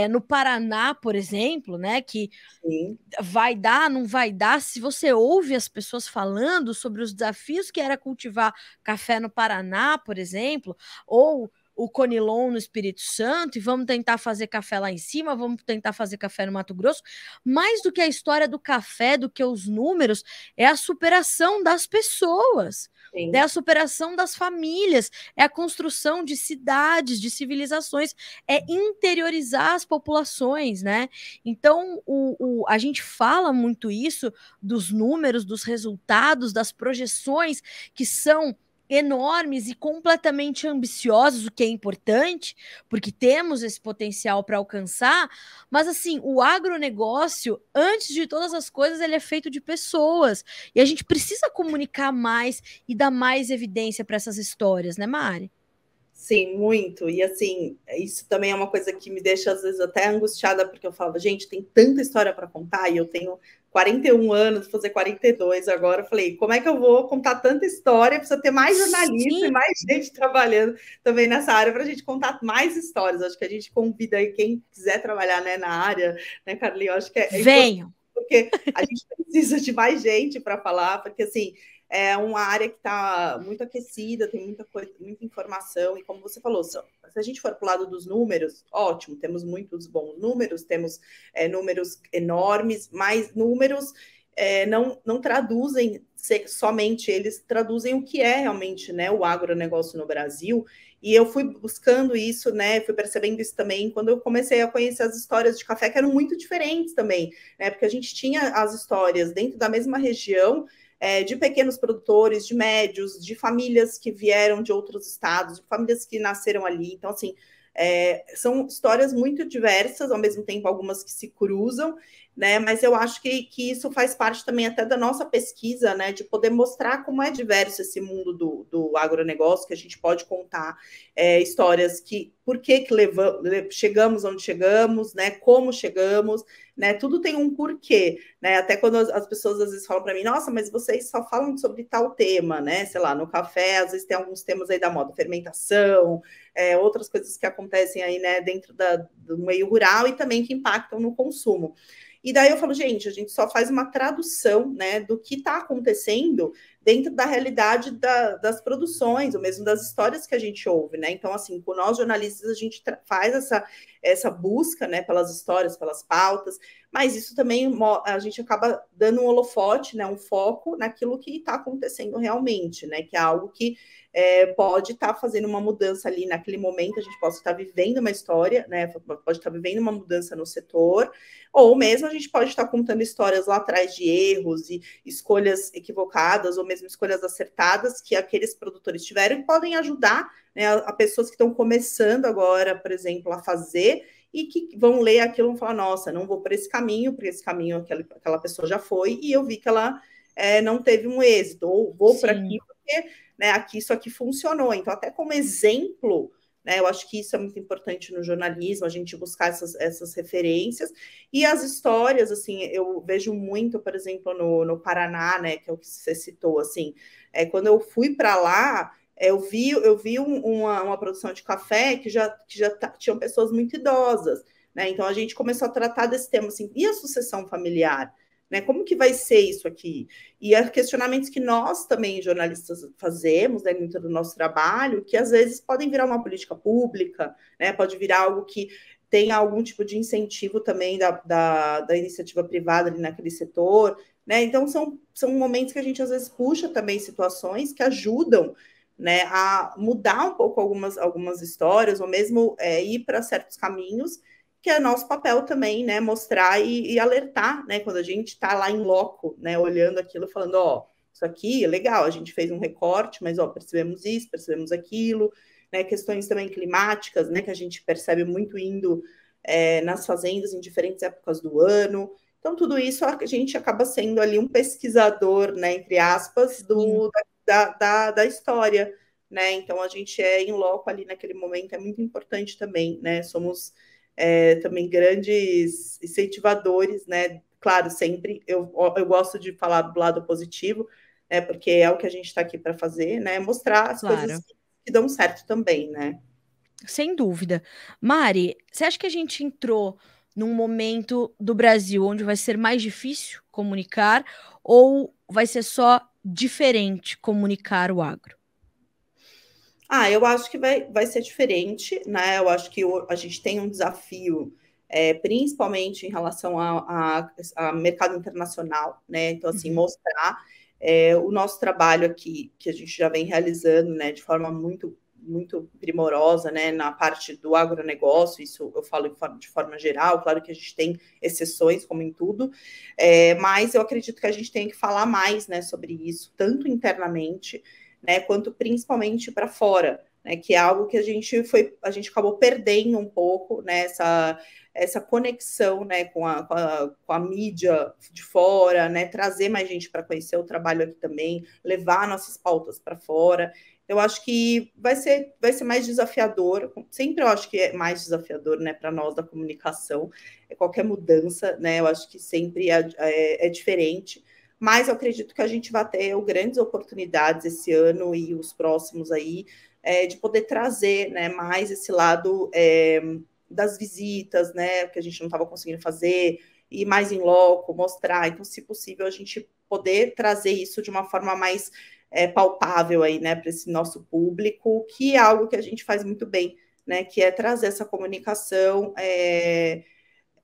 no Paraná, por exemplo, né, que Sim. Vai dar, não vai dar. Se você ouve as pessoas falando sobre os desafios que era cultivar café no Paraná, por exemplo, ou o Conilon no Espírito Santo, e vamos tentar fazer café lá em cima, vamos tentar fazer café no Mato Grosso. Mais do que a história do café, do que os números, é a superação das pessoas, Sim. É a superação das famílias, é a construção de cidades, de civilizações, é interiorizar as populações, né? Então, a gente fala muito isso dos números, dos resultados, das projeções que são enormes e completamente ambiciosos, o que é importante, porque temos esse potencial para alcançar, mas assim, o agronegócio, antes de todas as coisas, ele é feito de pessoas, e a gente precisa comunicar mais e dar mais evidência para essas histórias, né, Mari? Sim, muito. E assim, isso também é uma coisa que me deixa às vezes até angustiada, porque eu falo, gente, tem tanta história para contar, e eu tenho 41 anos, vou fazer 42 agora. Eu falei, como é que eu vou contar tanta história? Precisa ter mais jornalista e mais gente trabalhando também nessa área para a gente contar mais histórias. Acho que a gente convida aí quem quiser trabalhar, né, na área, né, Carlinhos? Acho que Venham! Porque a gente precisa de mais gente para falar, porque assim. É uma área que está muito aquecida, tem muita coisa, muita informação, e como você falou, se a gente for para o lado dos números, ótimo, temos muitos bons números, temos números enormes, mas números não traduzem somente, eles traduzem o que é realmente, né, o agronegócio no Brasil. E eu fui buscando isso, né? Fui percebendo isso também quando eu comecei a conhecer as histórias de café, que eram muito diferentes também, né? Porque a gente tinha as histórias dentro da mesma região, de pequenos produtores, de médios, de famílias que vieram de outros estados, de famílias que nasceram ali. Então, assim, são histórias muito diversas, ao mesmo tempo algumas que se cruzam, né? Mas eu acho que isso faz parte também até da nossa pesquisa, né? De poder mostrar como é diverso esse mundo do agronegócio, que a gente pode contar histórias que por que chegamos onde chegamos, né? Como chegamos, né? Tudo tem um porquê, né? Até quando as pessoas às vezes falam para mim, nossa, mas vocês só falam sobre tal tema, né? Sei lá, no café, às vezes tem alguns temas aí da moda, fermentação, outras coisas que acontecem aí, né, dentro do meio rural e também que impactam no consumo. E daí eu falo, gente, a gente só faz uma tradução, né, do que está acontecendo, dentro da realidade das produções, ou mesmo das histórias que a gente ouve, né? Então, assim, com nós jornalistas, a gente faz essa busca, né, pelas histórias, pelas pautas, mas isso também a gente acaba dando um holofote, né, um foco naquilo que está acontecendo realmente, né? Que é algo que pode estar fazendo uma mudança ali naquele momento, a gente pode estar vivendo uma história, né? Pode estar vivendo uma mudança no setor, ou mesmo a gente pode estar contando histórias lá atrás de erros e escolhas equivocadas, ou mesmo escolhas acertadas que aqueles produtores tiveram e podem ajudar, né, a pessoas que estão começando agora, por exemplo, a fazer e que vão ler aquilo e vão falar, nossa, não vou por esse caminho, porque esse caminho aquela pessoa já foi e eu vi que ela não teve um êxito, ou vou por aqui porque, né, aqui isso aqui funcionou. Então, até como exemplo, né, eu acho que isso é muito importante no jornalismo, a gente buscar essas referências. E as histórias, assim, eu vejo muito, por exemplo, no Paraná, né, que é o que você citou, assim, quando eu fui para lá, eu vi uma produção de café que já tinham pessoas muito idosas, né? Então a gente começou a tratar desse tema, assim, e a sucessão familiar? Né? Como que vai ser isso aqui? E há questionamentos que nós também, jornalistas, fazemos, né, dentro do nosso trabalho, que às vezes podem virar uma política pública, né? Pode virar algo que tem algum tipo de incentivo também da iniciativa privada ali naquele setor, né? Então são momentos que a gente às vezes puxa também situações que ajudam, né, a mudar um pouco algumas histórias, ou mesmo ir para certos caminhos, que é nosso papel também, né, mostrar e alertar, né, quando a gente está lá em loco, né, olhando aquilo, falando, ó, isso aqui é legal, a gente fez um recorte, mas, ó, percebemos isso, percebemos aquilo, né, questões também climáticas, né, que a gente percebe muito indo nas fazendas em diferentes épocas do ano. Então, tudo isso a gente acaba sendo ali um pesquisador, né, entre aspas, da história, né? Então, a gente em loco ali naquele momento, é muito importante também, né? Somos também grandes incentivadores, né? Claro, sempre eu gosto de falar do lado positivo, né? Porque é o que a gente está aqui para fazer, né? Mostrar as coisas que dão certo também, né? Sem dúvida. Mari, você acha que a gente entrou num momento do Brasil onde vai ser mais difícil comunicar ou vai ser só diferente comunicar o agro? Eu acho que vai ser diferente, né? Eu acho que a gente tem um desafio, principalmente em relação a mercado internacional, né? Então, assim, mostrar o nosso trabalho aqui, que a gente já vem realizando, né, de forma muito, muito primorosa, né, na parte do agronegócio, isso eu falo de forma geral, claro que a gente tem exceções, como em tudo, mas eu acredito que a gente tem que falar mais, né, sobre isso, tanto internamente, né, quanto principalmente para fora, né, que é algo que a gente acabou perdendo um pouco, né, essa conexão, né, com a mídia de fora, né, trazer mais gente para conhecer o trabalho aqui também, levar nossas pautas para fora. Eu acho que vai ser mais desafiador, sempre eu acho que é mais desafiador, né, para nós da comunicação, qualquer mudança, né, eu acho que sempre é diferente, mas eu acredito que a gente vai ter grandes oportunidades esse ano e os próximos aí, de poder trazer, né, mais esse lado das visitas, né, que a gente não estava conseguindo fazer, e mais em loco, mostrar. Então, se possível, a gente poder trazer isso de uma forma mais palpável aí, né, para esse nosso público, que é algo que a gente faz muito bem, né, que é trazer essa comunicação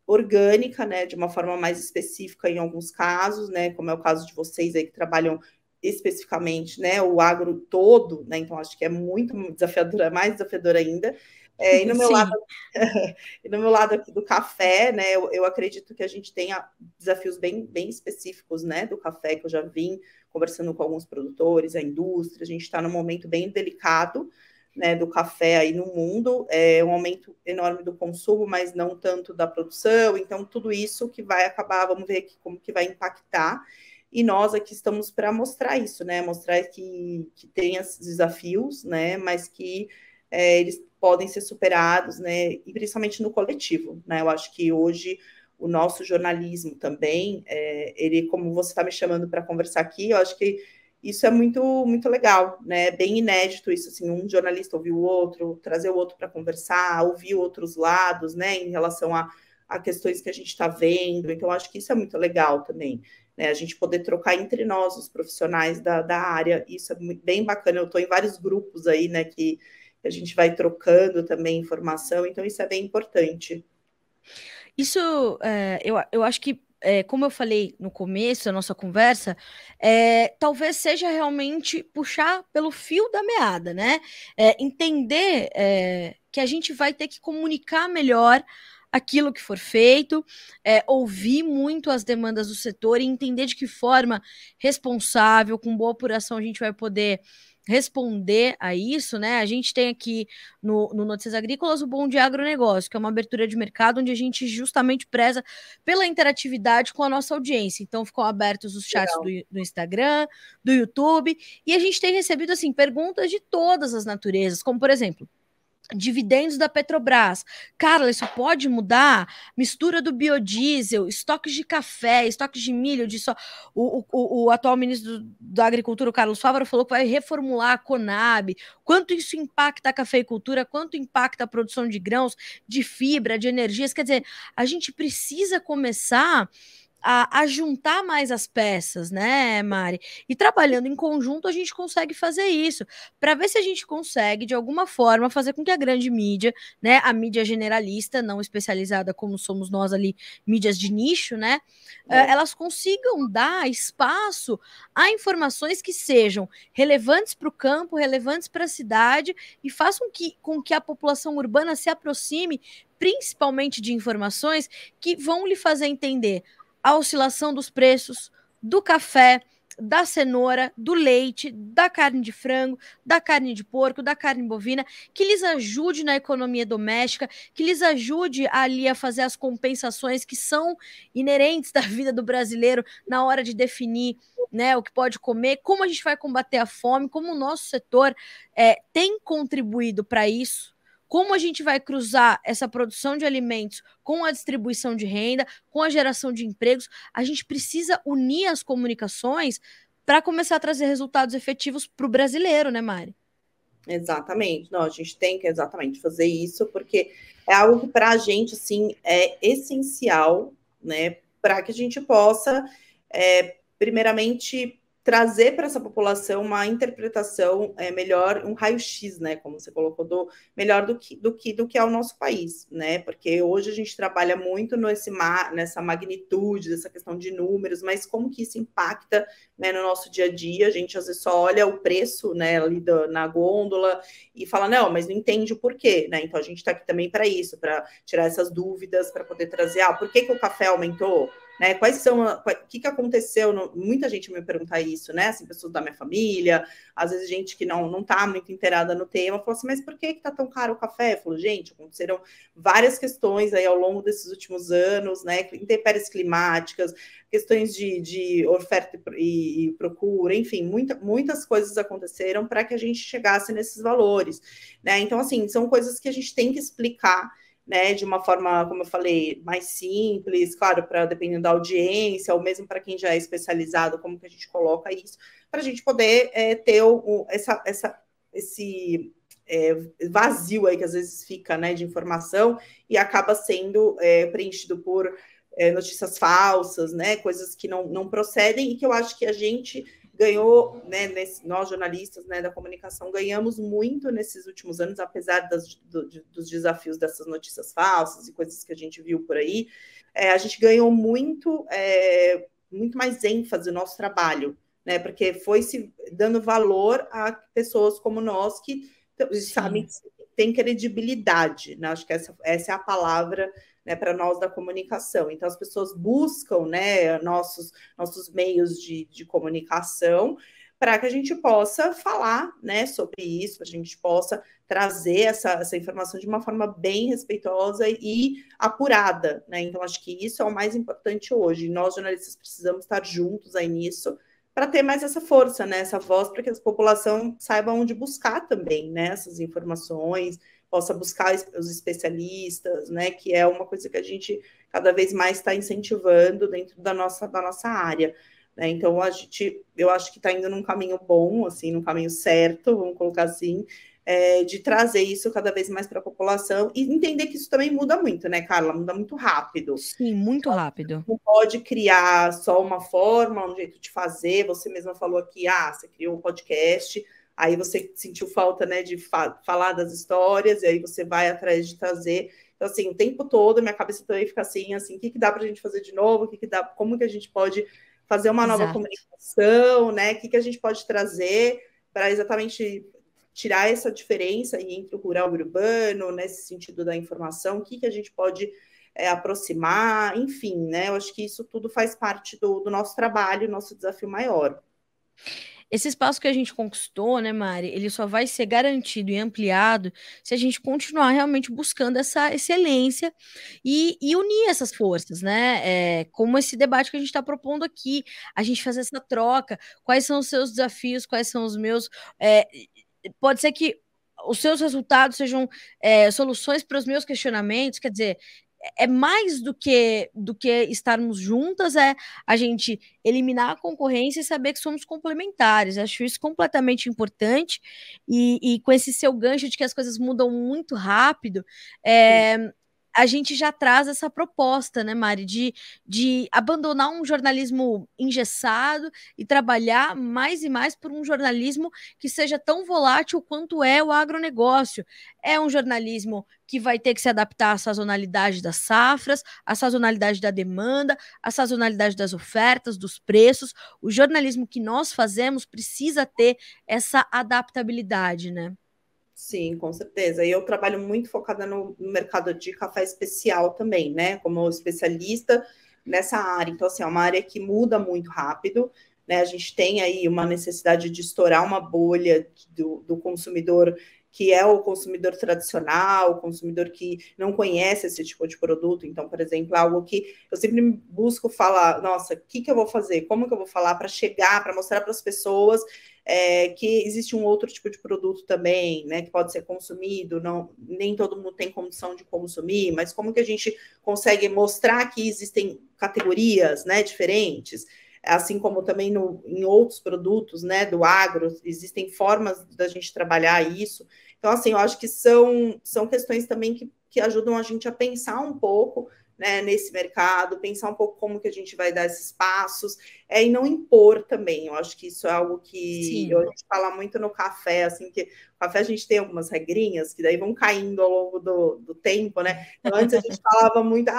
orgânica, né, de uma forma mais específica em alguns casos, né, como é o caso de vocês aí que trabalham especificamente, né, o agro todo, né, então acho que é muito desafiador, é mais desafiador ainda. E no meu lado, e no meu lado aqui do café, né, eu acredito que a gente tenha desafios bem, bem específicos, né, do café, que eu já vim conversando com alguns produtores, a indústria, a gente está num momento bem delicado, né, do café aí no mundo, um aumento enorme do consumo, mas não tanto da produção, então tudo isso que vai acabar, vamos ver aqui como que vai impactar, e nós aqui estamos para mostrar isso, né, mostrar que tem esses desafios, né, mas que eles podem ser superados, né, e principalmente no coletivo, né, eu acho que hoje o nosso jornalismo também, ele, como você está me chamando para conversar aqui, eu acho que isso é muito, muito legal, né? Bem inédito isso, assim, um jornalista ouvir o outro, trazer o outro para conversar, ouvir outros lados, né? Em relação a questões que a gente está vendo. Então, acho que isso é muito legal também, né? A gente poder trocar entre nós, os profissionais da área, isso é bem bacana. Eu estou em vários grupos aí, né, que a gente vai trocando também informação, então isso é bem importante. Isso, eu acho que, como eu falei no começo da nossa conversa, talvez seja realmente puxar pelo fio da meada, né? Entender que a gente vai ter que comunicar melhor aquilo que for feito, ouvir muito as demandas do setor e entender de que forma responsável, com boa apuração, a gente vai poder responder a isso, né? A gente tem aqui no Notícias Agrícolas o Bom Dia Agronegócio, que é uma abertura de mercado onde a gente justamente preza pela interatividade com a nossa audiência. Então, ficam abertos os chats do Instagram, do YouTube, e a gente tem recebido, assim, perguntas de todas as naturezas, como, por exemplo, dividendos da Petrobras. Carla, isso pode mudar? Mistura do biodiesel, estoques de café, estoques de milho, o atual ministro da Agricultura, o Carlos Fávaro, falou que vai reformular a Conab. Quanto isso impacta a cafeicultura? Quanto impacta a produção de grãos, de fibra, de energias? Quer dizer, a gente precisa começar a juntar mais as peças, né, Mari? E trabalhando em conjunto, a gente consegue fazer isso, para ver se a gente consegue, de alguma forma, fazer com que a grande mídia, né, a mídia generalista, não especializada como somos nós ali, mídias de nicho, né, elas consigam dar espaço a informações que sejam relevantes para o campo, relevantes para a cidade e façam com que a população urbana se aproxime, principalmente de informações que vão lhe fazer entender a oscilação dos preços do café, da cenoura, do leite, da carne de frango, da carne de porco, da carne bovina, que lhes ajude na economia doméstica, que lhes ajude ali a fazer as compensações que são inerentes da vida do brasileiro na hora de definir, né, o que pode comer, como a gente vai combater a fome, como o nosso setor tem contribuído para isso, como a gente vai cruzar essa produção de alimentos com a distribuição de renda, com a geração de empregos. A gente precisa unir as comunicações para começar a trazer resultados efetivos para o brasileiro, né, Mari? Exatamente. Não, a gente tem que exatamente fazer isso, porque é algo que para a gente, assim, é essencial, né, para que a gente possa, primeiramente, trazer para essa população uma interpretação melhor, um raio-x, né, como você colocou, melhor do que é o nosso país, né, porque hoje a gente trabalha muito nessa magnitude, dessa questão de números, mas como que isso impacta, né, no nosso dia a dia. A gente às vezes só olha o preço, né, ali na gôndola e fala, não, mas não entende o porquê, né, então a gente está aqui também para isso, para tirar essas dúvidas, para poder trazer, por que o café aumentou? Né, quais são, o que aconteceu? Muita gente me pergunta isso, né? Assim, pessoas da minha família, às vezes gente que não está muito inteirada no tema, fala assim, mas por que está tão caro o café? Eu falo, gente, aconteceram várias questões aí ao longo desses últimos anos, né? Intempéries climáticas, questões de oferta e procura, enfim, muitas coisas aconteceram para que a gente chegasse nesses valores, né? Então, assim, são coisas que a gente tem que explicar, né, de uma forma, como eu falei, mais simples, claro, para dependendo da audiência, ou mesmo para quem já é especializado, como que a gente coloca isso, para a gente poder ter esse vazio aí que às vezes fica, né, de informação e acaba sendo preenchido por notícias falsas, né, coisas que não procedem e que eu acho que a gente ganhou, né, nós jornalistas, né, da comunicação, ganhamos muito nesses últimos anos, apesar dos desafios dessas notícias falsas e coisas que a gente viu por aí, a gente ganhou muito mais ênfase no nosso trabalho, né, porque foi se dando valor a pessoas como nós que sabem que tem credibilidade, né, acho que essa é a palavra, né, para nós da comunicação. Então, as pessoas buscam, né, nossos meios de comunicação para que a gente possa falar, né, sobre isso, a gente possa trazer essa informação de uma forma bem respeitosa e apurada, né? Então, acho que isso é o mais importante hoje. Nós, jornalistas, precisamos estar juntos aí nisso para ter mais essa força, né, essa voz, para que a população saiba onde buscar também, né, essas informações, possa buscar os especialistas, né, que é uma coisa que a gente cada vez mais está incentivando dentro da nossa área, né? Então eu acho que está indo num caminho bom, assim, num caminho certo, vamos colocar assim, de trazer isso cada vez mais para a população e entender que isso também muda muito, né, Carla? Muda muito rápido. Sim, muito rápido. Não pode criar só uma forma, um jeito de fazer. Você mesma falou aqui, você criou um podcast, aí você sentiu falta, né, de falar das histórias, e aí você vai atrás de trazer. Então, assim, o tempo todo, minha cabeça também fica assim, o que dá para a gente fazer de novo? Como que a gente pode fazer uma nova comunicação, né? O que a gente pode trazer para exatamente tirar essa diferença entre o rural e o urbano, nesse sentido da informação, o que a gente pode aproximar, enfim, né? Eu acho que isso tudo faz parte do nosso trabalho, nosso desafio maior. Esse espaço que a gente conquistou, né, Mari, ele só vai ser garantido e ampliado se a gente continuar realmente buscando essa excelência e unir essas forças, né? Como esse debate que a gente está propondo aqui, a gente fazer essa troca, quais são os seus desafios, quais são os meus. Pode ser que os seus resultados sejam soluções para os meus questionamentos, quer dizer, é mais do que estarmos juntas, é a gente eliminar a concorrência e saber que somos complementares. Acho isso completamente importante. E com esse seu gancho de que as coisas mudam muito rápido, a gente já traz essa proposta, né, Mari, de abandonar um jornalismo engessado e trabalhar mais e mais por um jornalismo que seja tão volátil quanto é o agronegócio. É um jornalismo que vai ter que se adaptar à sazonalidade das safras, à sazonalidade da demanda, à sazonalidade das ofertas, dos preços. O jornalismo que nós fazemos precisa ter essa adaptabilidade, né? Sim, com certeza. E eu trabalho muito focada no mercado de café especial também, né? Como especialista nessa área. Então, assim, é uma área que muda muito rápido, né? A gente tem aí uma necessidade de estourar uma bolha do consumidor que é o consumidor tradicional, o consumidor que não conhece esse tipo de produto. Então, por exemplo, algo que eu sempre busco falar, nossa, o que eu vou fazer? Como que eu vou falar para chegar, para mostrar para as pessoas que existe um outro tipo de produto também, né, que pode ser consumido, nem todo mundo tem condição de consumir, mas como que a gente consegue mostrar que existem categorias, né, diferentes, assim como também em outros produtos, né, do agro, existem formas da gente trabalhar isso. Então, assim, eu acho que são questões também que ajudam a gente a pensar um pouco, né, nesse mercado, pensar um pouco como que a gente vai dar esses passos, e não impor também. Eu acho que isso é algo que a gente fala muito no café, assim, que o café a gente tem algumas regrinhas que daí vão caindo ao longo do tempo, né? Então, antes a gente falava muito,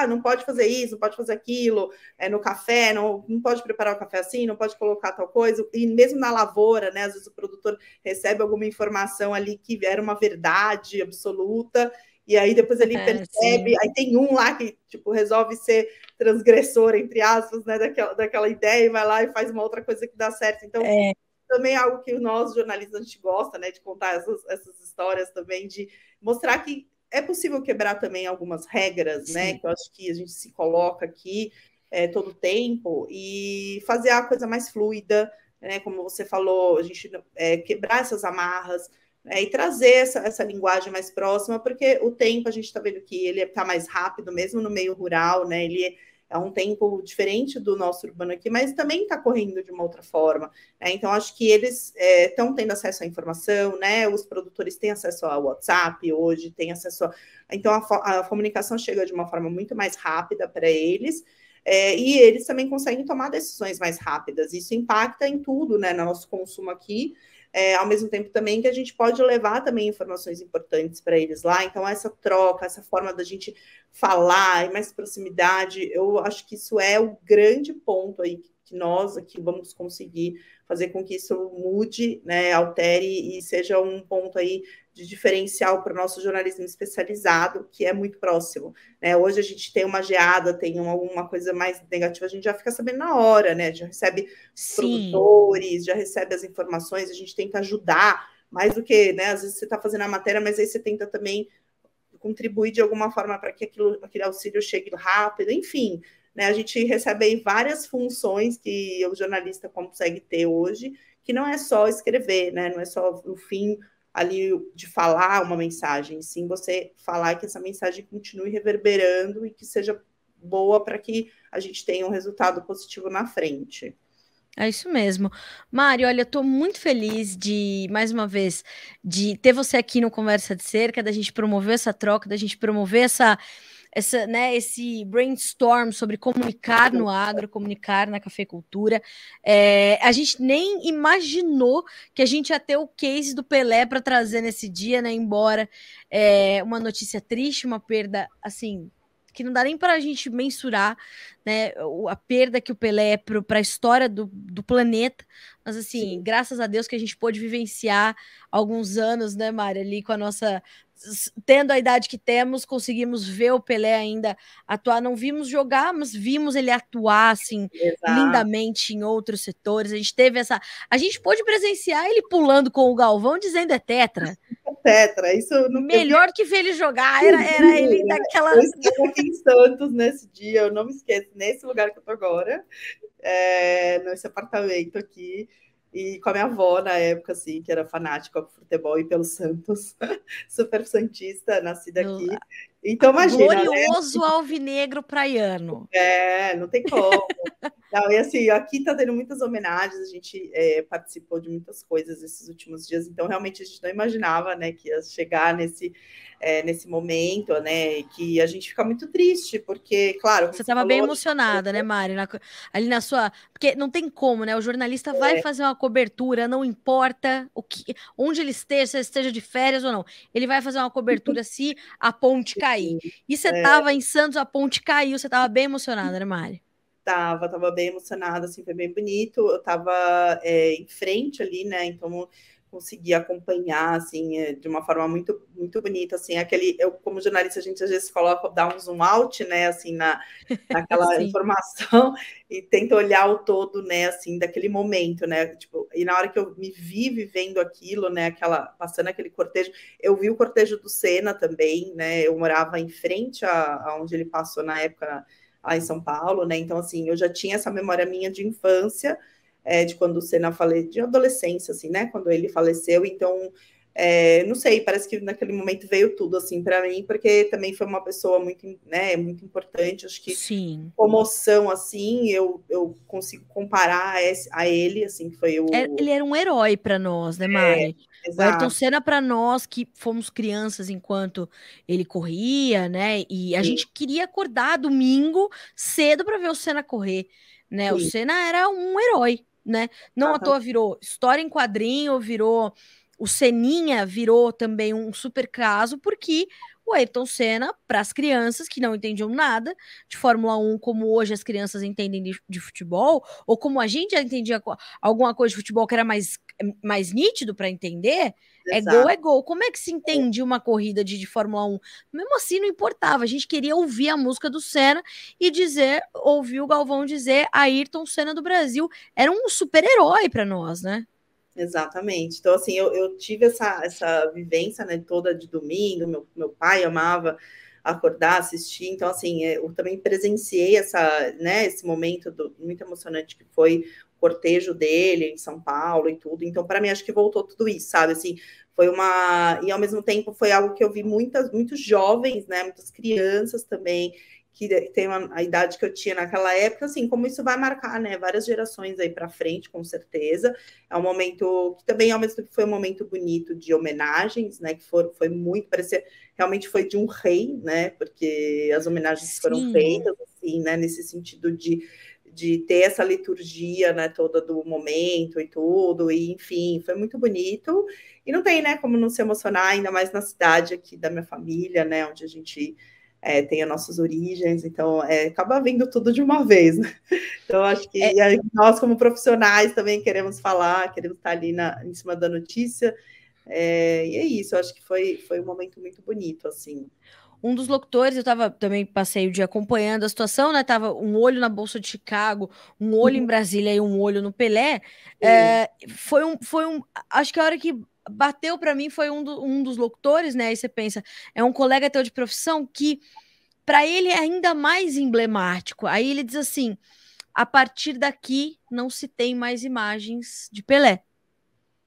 não pode fazer isso, não pode fazer aquilo, no café, não pode preparar o café assim, não pode colocar tal coisa, e mesmo na lavoura, né? Às vezes o produtor recebe alguma informação ali que era uma verdade absoluta, e aí depois ele percebe, aí tem um lá que tipo, resolve ser transgressor, entre aspas, né, daquela ideia, e vai lá e faz uma outra coisa que dá certo. Então, também é algo que nós, jornalistas, a gente gosta, né, de contar essas histórias também, de mostrar que é possível quebrar também algumas regras, né, que eu acho que a gente se coloca aqui todo tempo, e fazer a coisa mais fluida, né, como você falou, a gente quebrar essas amarras, e trazer essa linguagem mais próxima, porque o tempo a gente está vendo que ele está mais rápido, mesmo no meio rural, né? Ele é um tempo diferente do nosso urbano aqui, mas também está correndo de uma outra forma. Né? Então, acho que eles estão tendo acesso à informação, né? Os produtores têm acesso ao WhatsApp hoje, têm acesso Então, a comunicação chega de uma forma muito mais rápida para eles, e eles também conseguem tomar decisões mais rápidas. Isso impacta em tudo, né? No nosso consumo aqui, ao mesmo tempo também que a gente pode levar também informações importantes para eles lá. Então, essa troca, essa forma da gente falar e mais proximidade, eu acho que isso é o grande ponto aí que nós aqui vamos conseguir fazer com que isso mude, né, altere e seja um ponto aí de diferencial para o nosso jornalismo especializado, que é muito próximo. Né? Hoje a gente tem uma geada, tem alguma coisa mais negativa, a gente já fica sabendo na hora, né? Já recebe produtores, já recebe as informações, a gente tenta ajudar, mais do que, né? Às vezes você está fazendo a matéria, mas aí você tenta também contribuir de alguma forma para que aquele auxílio chegue rápido, enfim. Né, a gente recebe aí várias funções que o jornalista consegue ter hoje, que não é só escrever, né, não é só no fim ali de falar uma mensagem, sim você falar que essa mensagem continue reverberando e que seja boa para que a gente tenha um resultado positivo na frente. É isso mesmo. Mário, olha, eu tô muito feliz de, mais uma vez, de ter você aqui no Conversa de Cerca, da gente promover essa troca, da gente promover né, esse brainstorm sobre comunicar no agro, comunicar na cafeicultura. A gente nem imaginou que a gente ia ter o case do Pelé para trazer nesse dia, né? Embora uma notícia triste, uma perda assim que não dá nem para a gente mensurar, né, a perda que o Pelé é para a história do planeta, mas assim, Sim. graças a Deus que a gente pôde vivenciar alguns anos, né, Mari, ali com a nossa tendo a idade que temos, conseguimos ver o Pelé ainda atuar. Não vimos jogar, mas vimos ele atuar assim Exato. lindamente em outros setores. A gente teve essa. A gente pôde presenciar ele pulando com o Galvão, dizendo é tetra. Tetra, isso eu vi. Melhor que ver ele jogar, era ele Eu daquela. estava aqui em Santos nesse dia, eu não me esqueço, nesse lugar que eu tô agora, nesse apartamento aqui, e com a minha avó na época, assim, que era fanática por futebol e pelo Santos, super santista, nascida aqui. Então, imagina, né? Glorioso alvinegro praiano. Não tem como. Não, e assim, aqui está tendo muitas homenagens, a gente participou de muitas coisas esses últimos dias, então realmente a gente não imaginava, né, que ia chegar nesse momento, né, que a gente fica muito triste, porque, claro, como Você você estava bem falou, emocionada, né, Mari? Ali na sua. Porque não tem como, né? O jornalista vai fazer uma cobertura, não importa onde ele esteja, se ele esteja de férias ou não. Ele vai fazer uma cobertura se a ponte cair. E você estava em Santos, a ponte caiu, você estava bem emocionada, né, Mari? Tava bem emocionada, assim, foi bem bonito. Eu tava em frente ali, né? Então consegui acompanhar, assim, de uma forma muito, muito bonita, assim, eu, como jornalista, a gente às vezes coloca, dá um zoom out, né, assim, naquela Sim. informação e tenta olhar o todo, né, assim, daquele momento, né, tipo, e na hora que eu me vi vivendo aquilo, né, passando aquele cortejo, eu vi o cortejo do Senna também, né, eu morava em frente a onde ele passou na época, lá em São Paulo, né? Então, assim, eu já tinha essa memória minha de infância, de quando o Senna faleceu, de adolescência, assim, né? Quando ele faleceu, então, não sei, parece que naquele momento veio tudo, assim, para mim, porque também foi uma pessoa muito, né, muito importante, acho que Sim. comoção, assim, eu consigo comparar a ele, assim, que foi Ele era um herói para nós, né, Mari? O Ayrton exato, Senna para nós que fomos crianças enquanto ele corria, né? E a sim, gente queria acordar domingo cedo para ver o Senna correr, né? O sim, Senna era um herói, né? Não à toa exatamente, virou história em quadrinho, virou o Seninha virou também um super caso porque o Ayrton Senna, para as crianças que não entendiam nada de Fórmula 1, como hoje as crianças entendem de futebol, ou como a gente já entendia alguma coisa de futebol que era mais nítido para entender, é gol, exato. é gol. Como é que se entende uma corrida de Fórmula 1? Mesmo assim, não importava. A gente queria ouvir a música do Senna e ouvir o Galvão dizer Ayrton Senna do Brasil. Era um super-herói para nós, né? Exatamente. Então, assim, eu tive essa vivência, né, toda de domingo, meu pai amava acordar, assistir, então, assim, eu também presenciei esse momento muito emocionante que foi o cortejo dele em São Paulo e tudo, então, para mim, acho que voltou tudo isso, sabe, assim, e ao mesmo tempo foi algo que eu vi muitos jovens, né, muitas crianças também, que tem a idade que eu tinha naquela época, assim, como isso vai marcar, né, várias gerações aí para frente, com certeza. É um momento que também, ao mesmo tempo, foi um momento bonito de homenagens, né, que foi muito, parecia, realmente foi de um rei, né, porque as homenagens foram Sim. feitas, assim, né, nesse sentido de ter essa liturgia, né, toda do momento e tudo, e enfim, foi muito bonito, e não tem, né, como não se emocionar, ainda mais na cidade aqui da minha família, né, onde a gente tem as nossas origens, então acaba vindo tudo de uma vez, né? Então, acho que nós, como profissionais, também queremos falar, queremos estar ali em cima da notícia, e é isso, eu acho que foi um momento muito bonito, assim. Um dos locutores, também passei o dia acompanhando a situação, né? Tava um olho na Bolsa de Chicago, um olho em Brasília e um olho no Pelé. Sim, Acho que a hora que bateu para mim foi um dos locutores, né? Aí você pensa, é um colega teu de profissão que, para ele, é ainda mais emblemático. Aí ele diz assim: a partir daqui não se tem mais imagens de Pelé.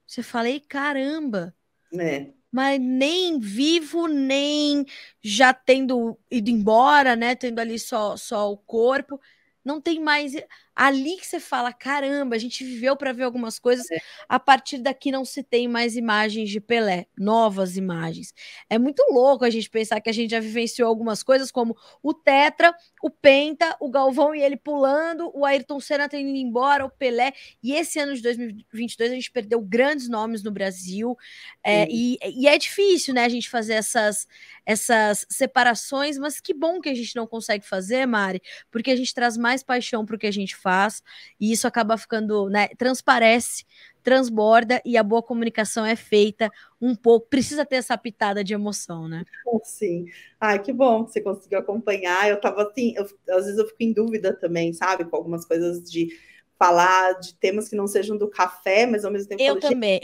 Você falei, caramba! é, Mas nem vivo, nem já tendo ido embora, né? Tendo ali só o corpo. Não tem mais. ali que você fala, caramba, a gente viveu para ver algumas coisas, a partir daqui não se tem mais imagens de Pelé, novas imagens. É muito louco a gente pensar que a gente já vivenciou algumas coisas como o Tetra, o Penta, o Galvão e ele pulando, o Ayrton Senna tendo ido embora, o Pelé, e esse ano de 2022 a gente perdeu grandes nomes no Brasil, e é difícil, né, a gente fazer essas separações, mas que bom que a gente não consegue fazer, Mari, porque a gente traz mais paixão para o que a gente faz, e isso acaba ficando, né, transparece, transborda, e a boa comunicação é feita um pouco, precisa ter essa pitada de emoção, né? Sim. Ai, que bom que você conseguiu acompanhar. Eu tava assim, às vezes eu fico em dúvida também, sabe, com algumas coisas de falar de temas que não sejam do café, mas ao mesmo tempo eu também.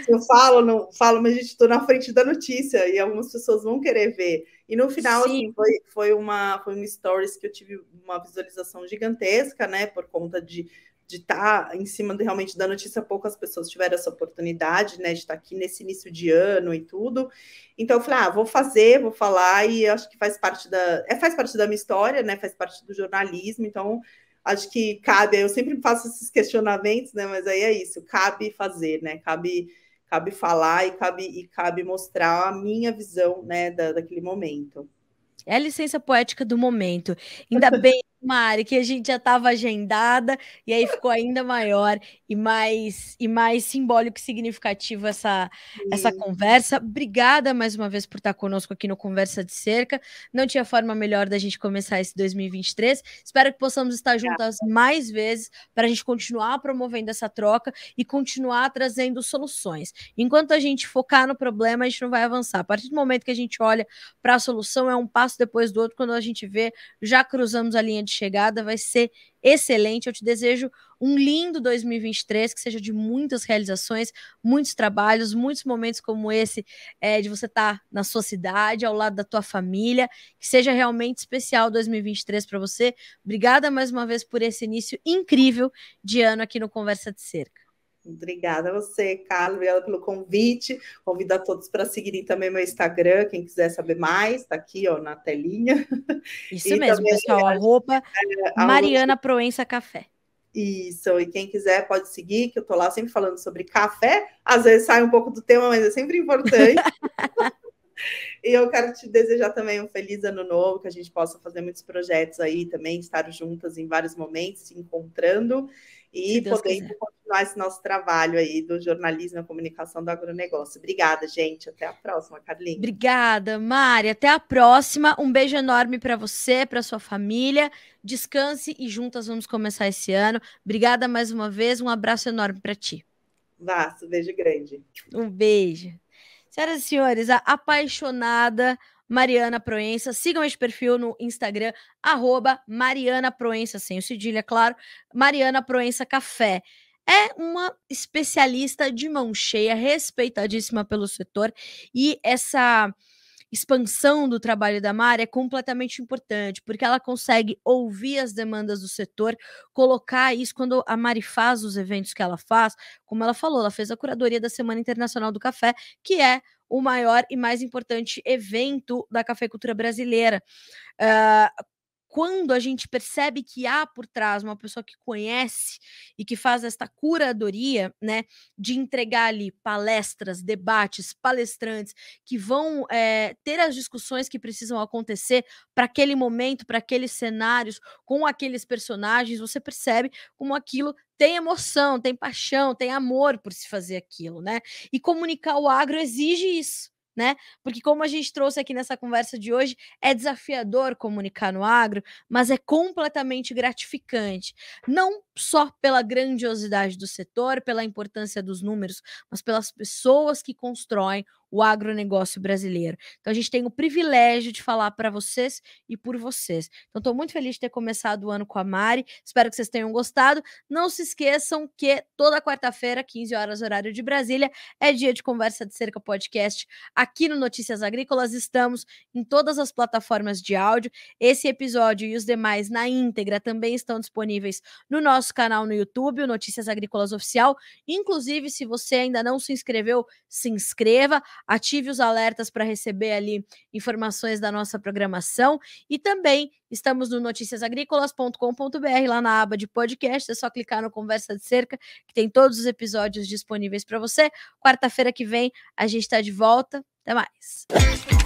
Eu falo, não falo, mas a gente estou na frente da notícia e algumas pessoas vão querer ver. E no final, Sim. assim, foi uma stories que eu tive uma visualização gigantesca, né? Por conta de estar em cima realmente da notícia, poucas pessoas tiveram essa oportunidade, né? De estar aqui nesse início de ano e tudo. Então eu falei, vou fazer, vou falar, e acho que faz parte da minha história, né? Faz parte do jornalismo, então acho que cabe, eu sempre faço esses questionamentos, né? Mas aí é isso, cabe fazer, né? Cabe falar e cabe mostrar a minha visão, né, daquele momento. É a licença poética do momento. Ainda bem, Mari, que a gente já estava agendada e aí ficou ainda maior e mais simbólico e significativo essa conversa. Obrigada mais uma vez por estar conosco aqui no Conversa de Cerca. Não tinha forma melhor da gente começar esse 2023. Espero que possamos estar juntas mais vezes para a gente continuar promovendo essa troca e continuar trazendo soluções. Enquanto a gente focar no problema, a gente não vai avançar. A partir do momento que a gente olha para a solução, é um passo depois do outro. Quando a gente vê, já cruzamos a linha de chegada, vai ser excelente. Eu te desejo um lindo 2023, que seja de muitas realizações, muitos trabalhos, muitos momentos como esse, de você estar na sua cidade, ao lado da tua família, que seja realmente especial 2023 para você. Obrigada mais uma vez por esse início incrível de ano aqui no Conversa de Cerca. Obrigada a você, Carlos, obrigada pelo convite. Convido a todos para seguirem também meu Instagram, quem quiser saber mais, está aqui ó, na telinha. Isso e mesmo, também, pessoal, Mariana Proença Café. Isso, e quem quiser pode seguir, que eu tô lá sempre falando sobre café, às vezes sai um pouco do tema, mas é sempre importante. E eu quero te desejar também um feliz ano novo, que a gente possa fazer muitos projetos aí também, estar juntas em vários momentos, se encontrando e podendo continuar esse nosso trabalho aí do jornalismo e comunicação do agronegócio. Obrigada, gente. Até a próxima, Carlinhos. Obrigada, Mari. Até a próxima. Um beijo enorme para você, para sua família. Descanse e juntas vamos começar esse ano. Obrigada mais uma vez. Um abraço enorme para ti. Vasto, beijo grande. Um beijo. Senhoras e senhores, a apaixonada Mariana Proença. Sigam este perfil no Instagram, @Mariana Proença, sem o cedilha, claro. Mariana Proença Café. É uma especialista de mão cheia, respeitadíssima pelo setor, e essa expansão do trabalho da Mari é completamente importante, porque ela consegue ouvir as demandas do setor, colocar isso quando a Mari faz os eventos que ela faz, como ela falou, ela fez a curadoria da Semana Internacional do Café, que é o maior e mais importante evento da cafeicultura brasileira. Quando a gente percebe que há por trás uma pessoa que conhece e que faz esta curadoria, né, de entregar ali palestras, debates, palestrantes que vão ter as discussões que precisam acontecer para aquele momento, para aqueles cenários, com aqueles personagens, você percebe como aquilo tem emoção, tem paixão, tem amor por se fazer aquilo, né? E comunicar o agro exige isso, né? Porque como a gente trouxe aqui nessa conversa de hoje, é desafiador comunicar no agro, mas é completamente gratificante. Não só pela grandiosidade do setor, pela importância dos números, mas pelas pessoas que constroem o agronegócio brasileiro. Então a gente tem o privilégio de falar para vocês e por vocês. Então estou muito feliz de ter começado o ano com a Mari. Espero que vocês tenham gostado. Não se esqueçam que toda quarta-feira, 15 horas, horário de Brasília, é dia de Conversa de Cerca Podcast. Aqui no Notícias Agrícolas estamos em todas as plataformas de áudio. Esse episódio e os demais na íntegra também estão disponíveis no nosso canal no YouTube, o Notícias Agrícolas Oficial. Inclusive, se você ainda não se inscreveu, se inscreva, ative os alertas para receber ali informações da nossa programação e também estamos no noticiasagricolas.com.br, lá na aba de podcast, é só clicar no Conversa de Cerca, que tem todos os episódios disponíveis para você. Quarta-feira que vem a gente está de volta. Até mais.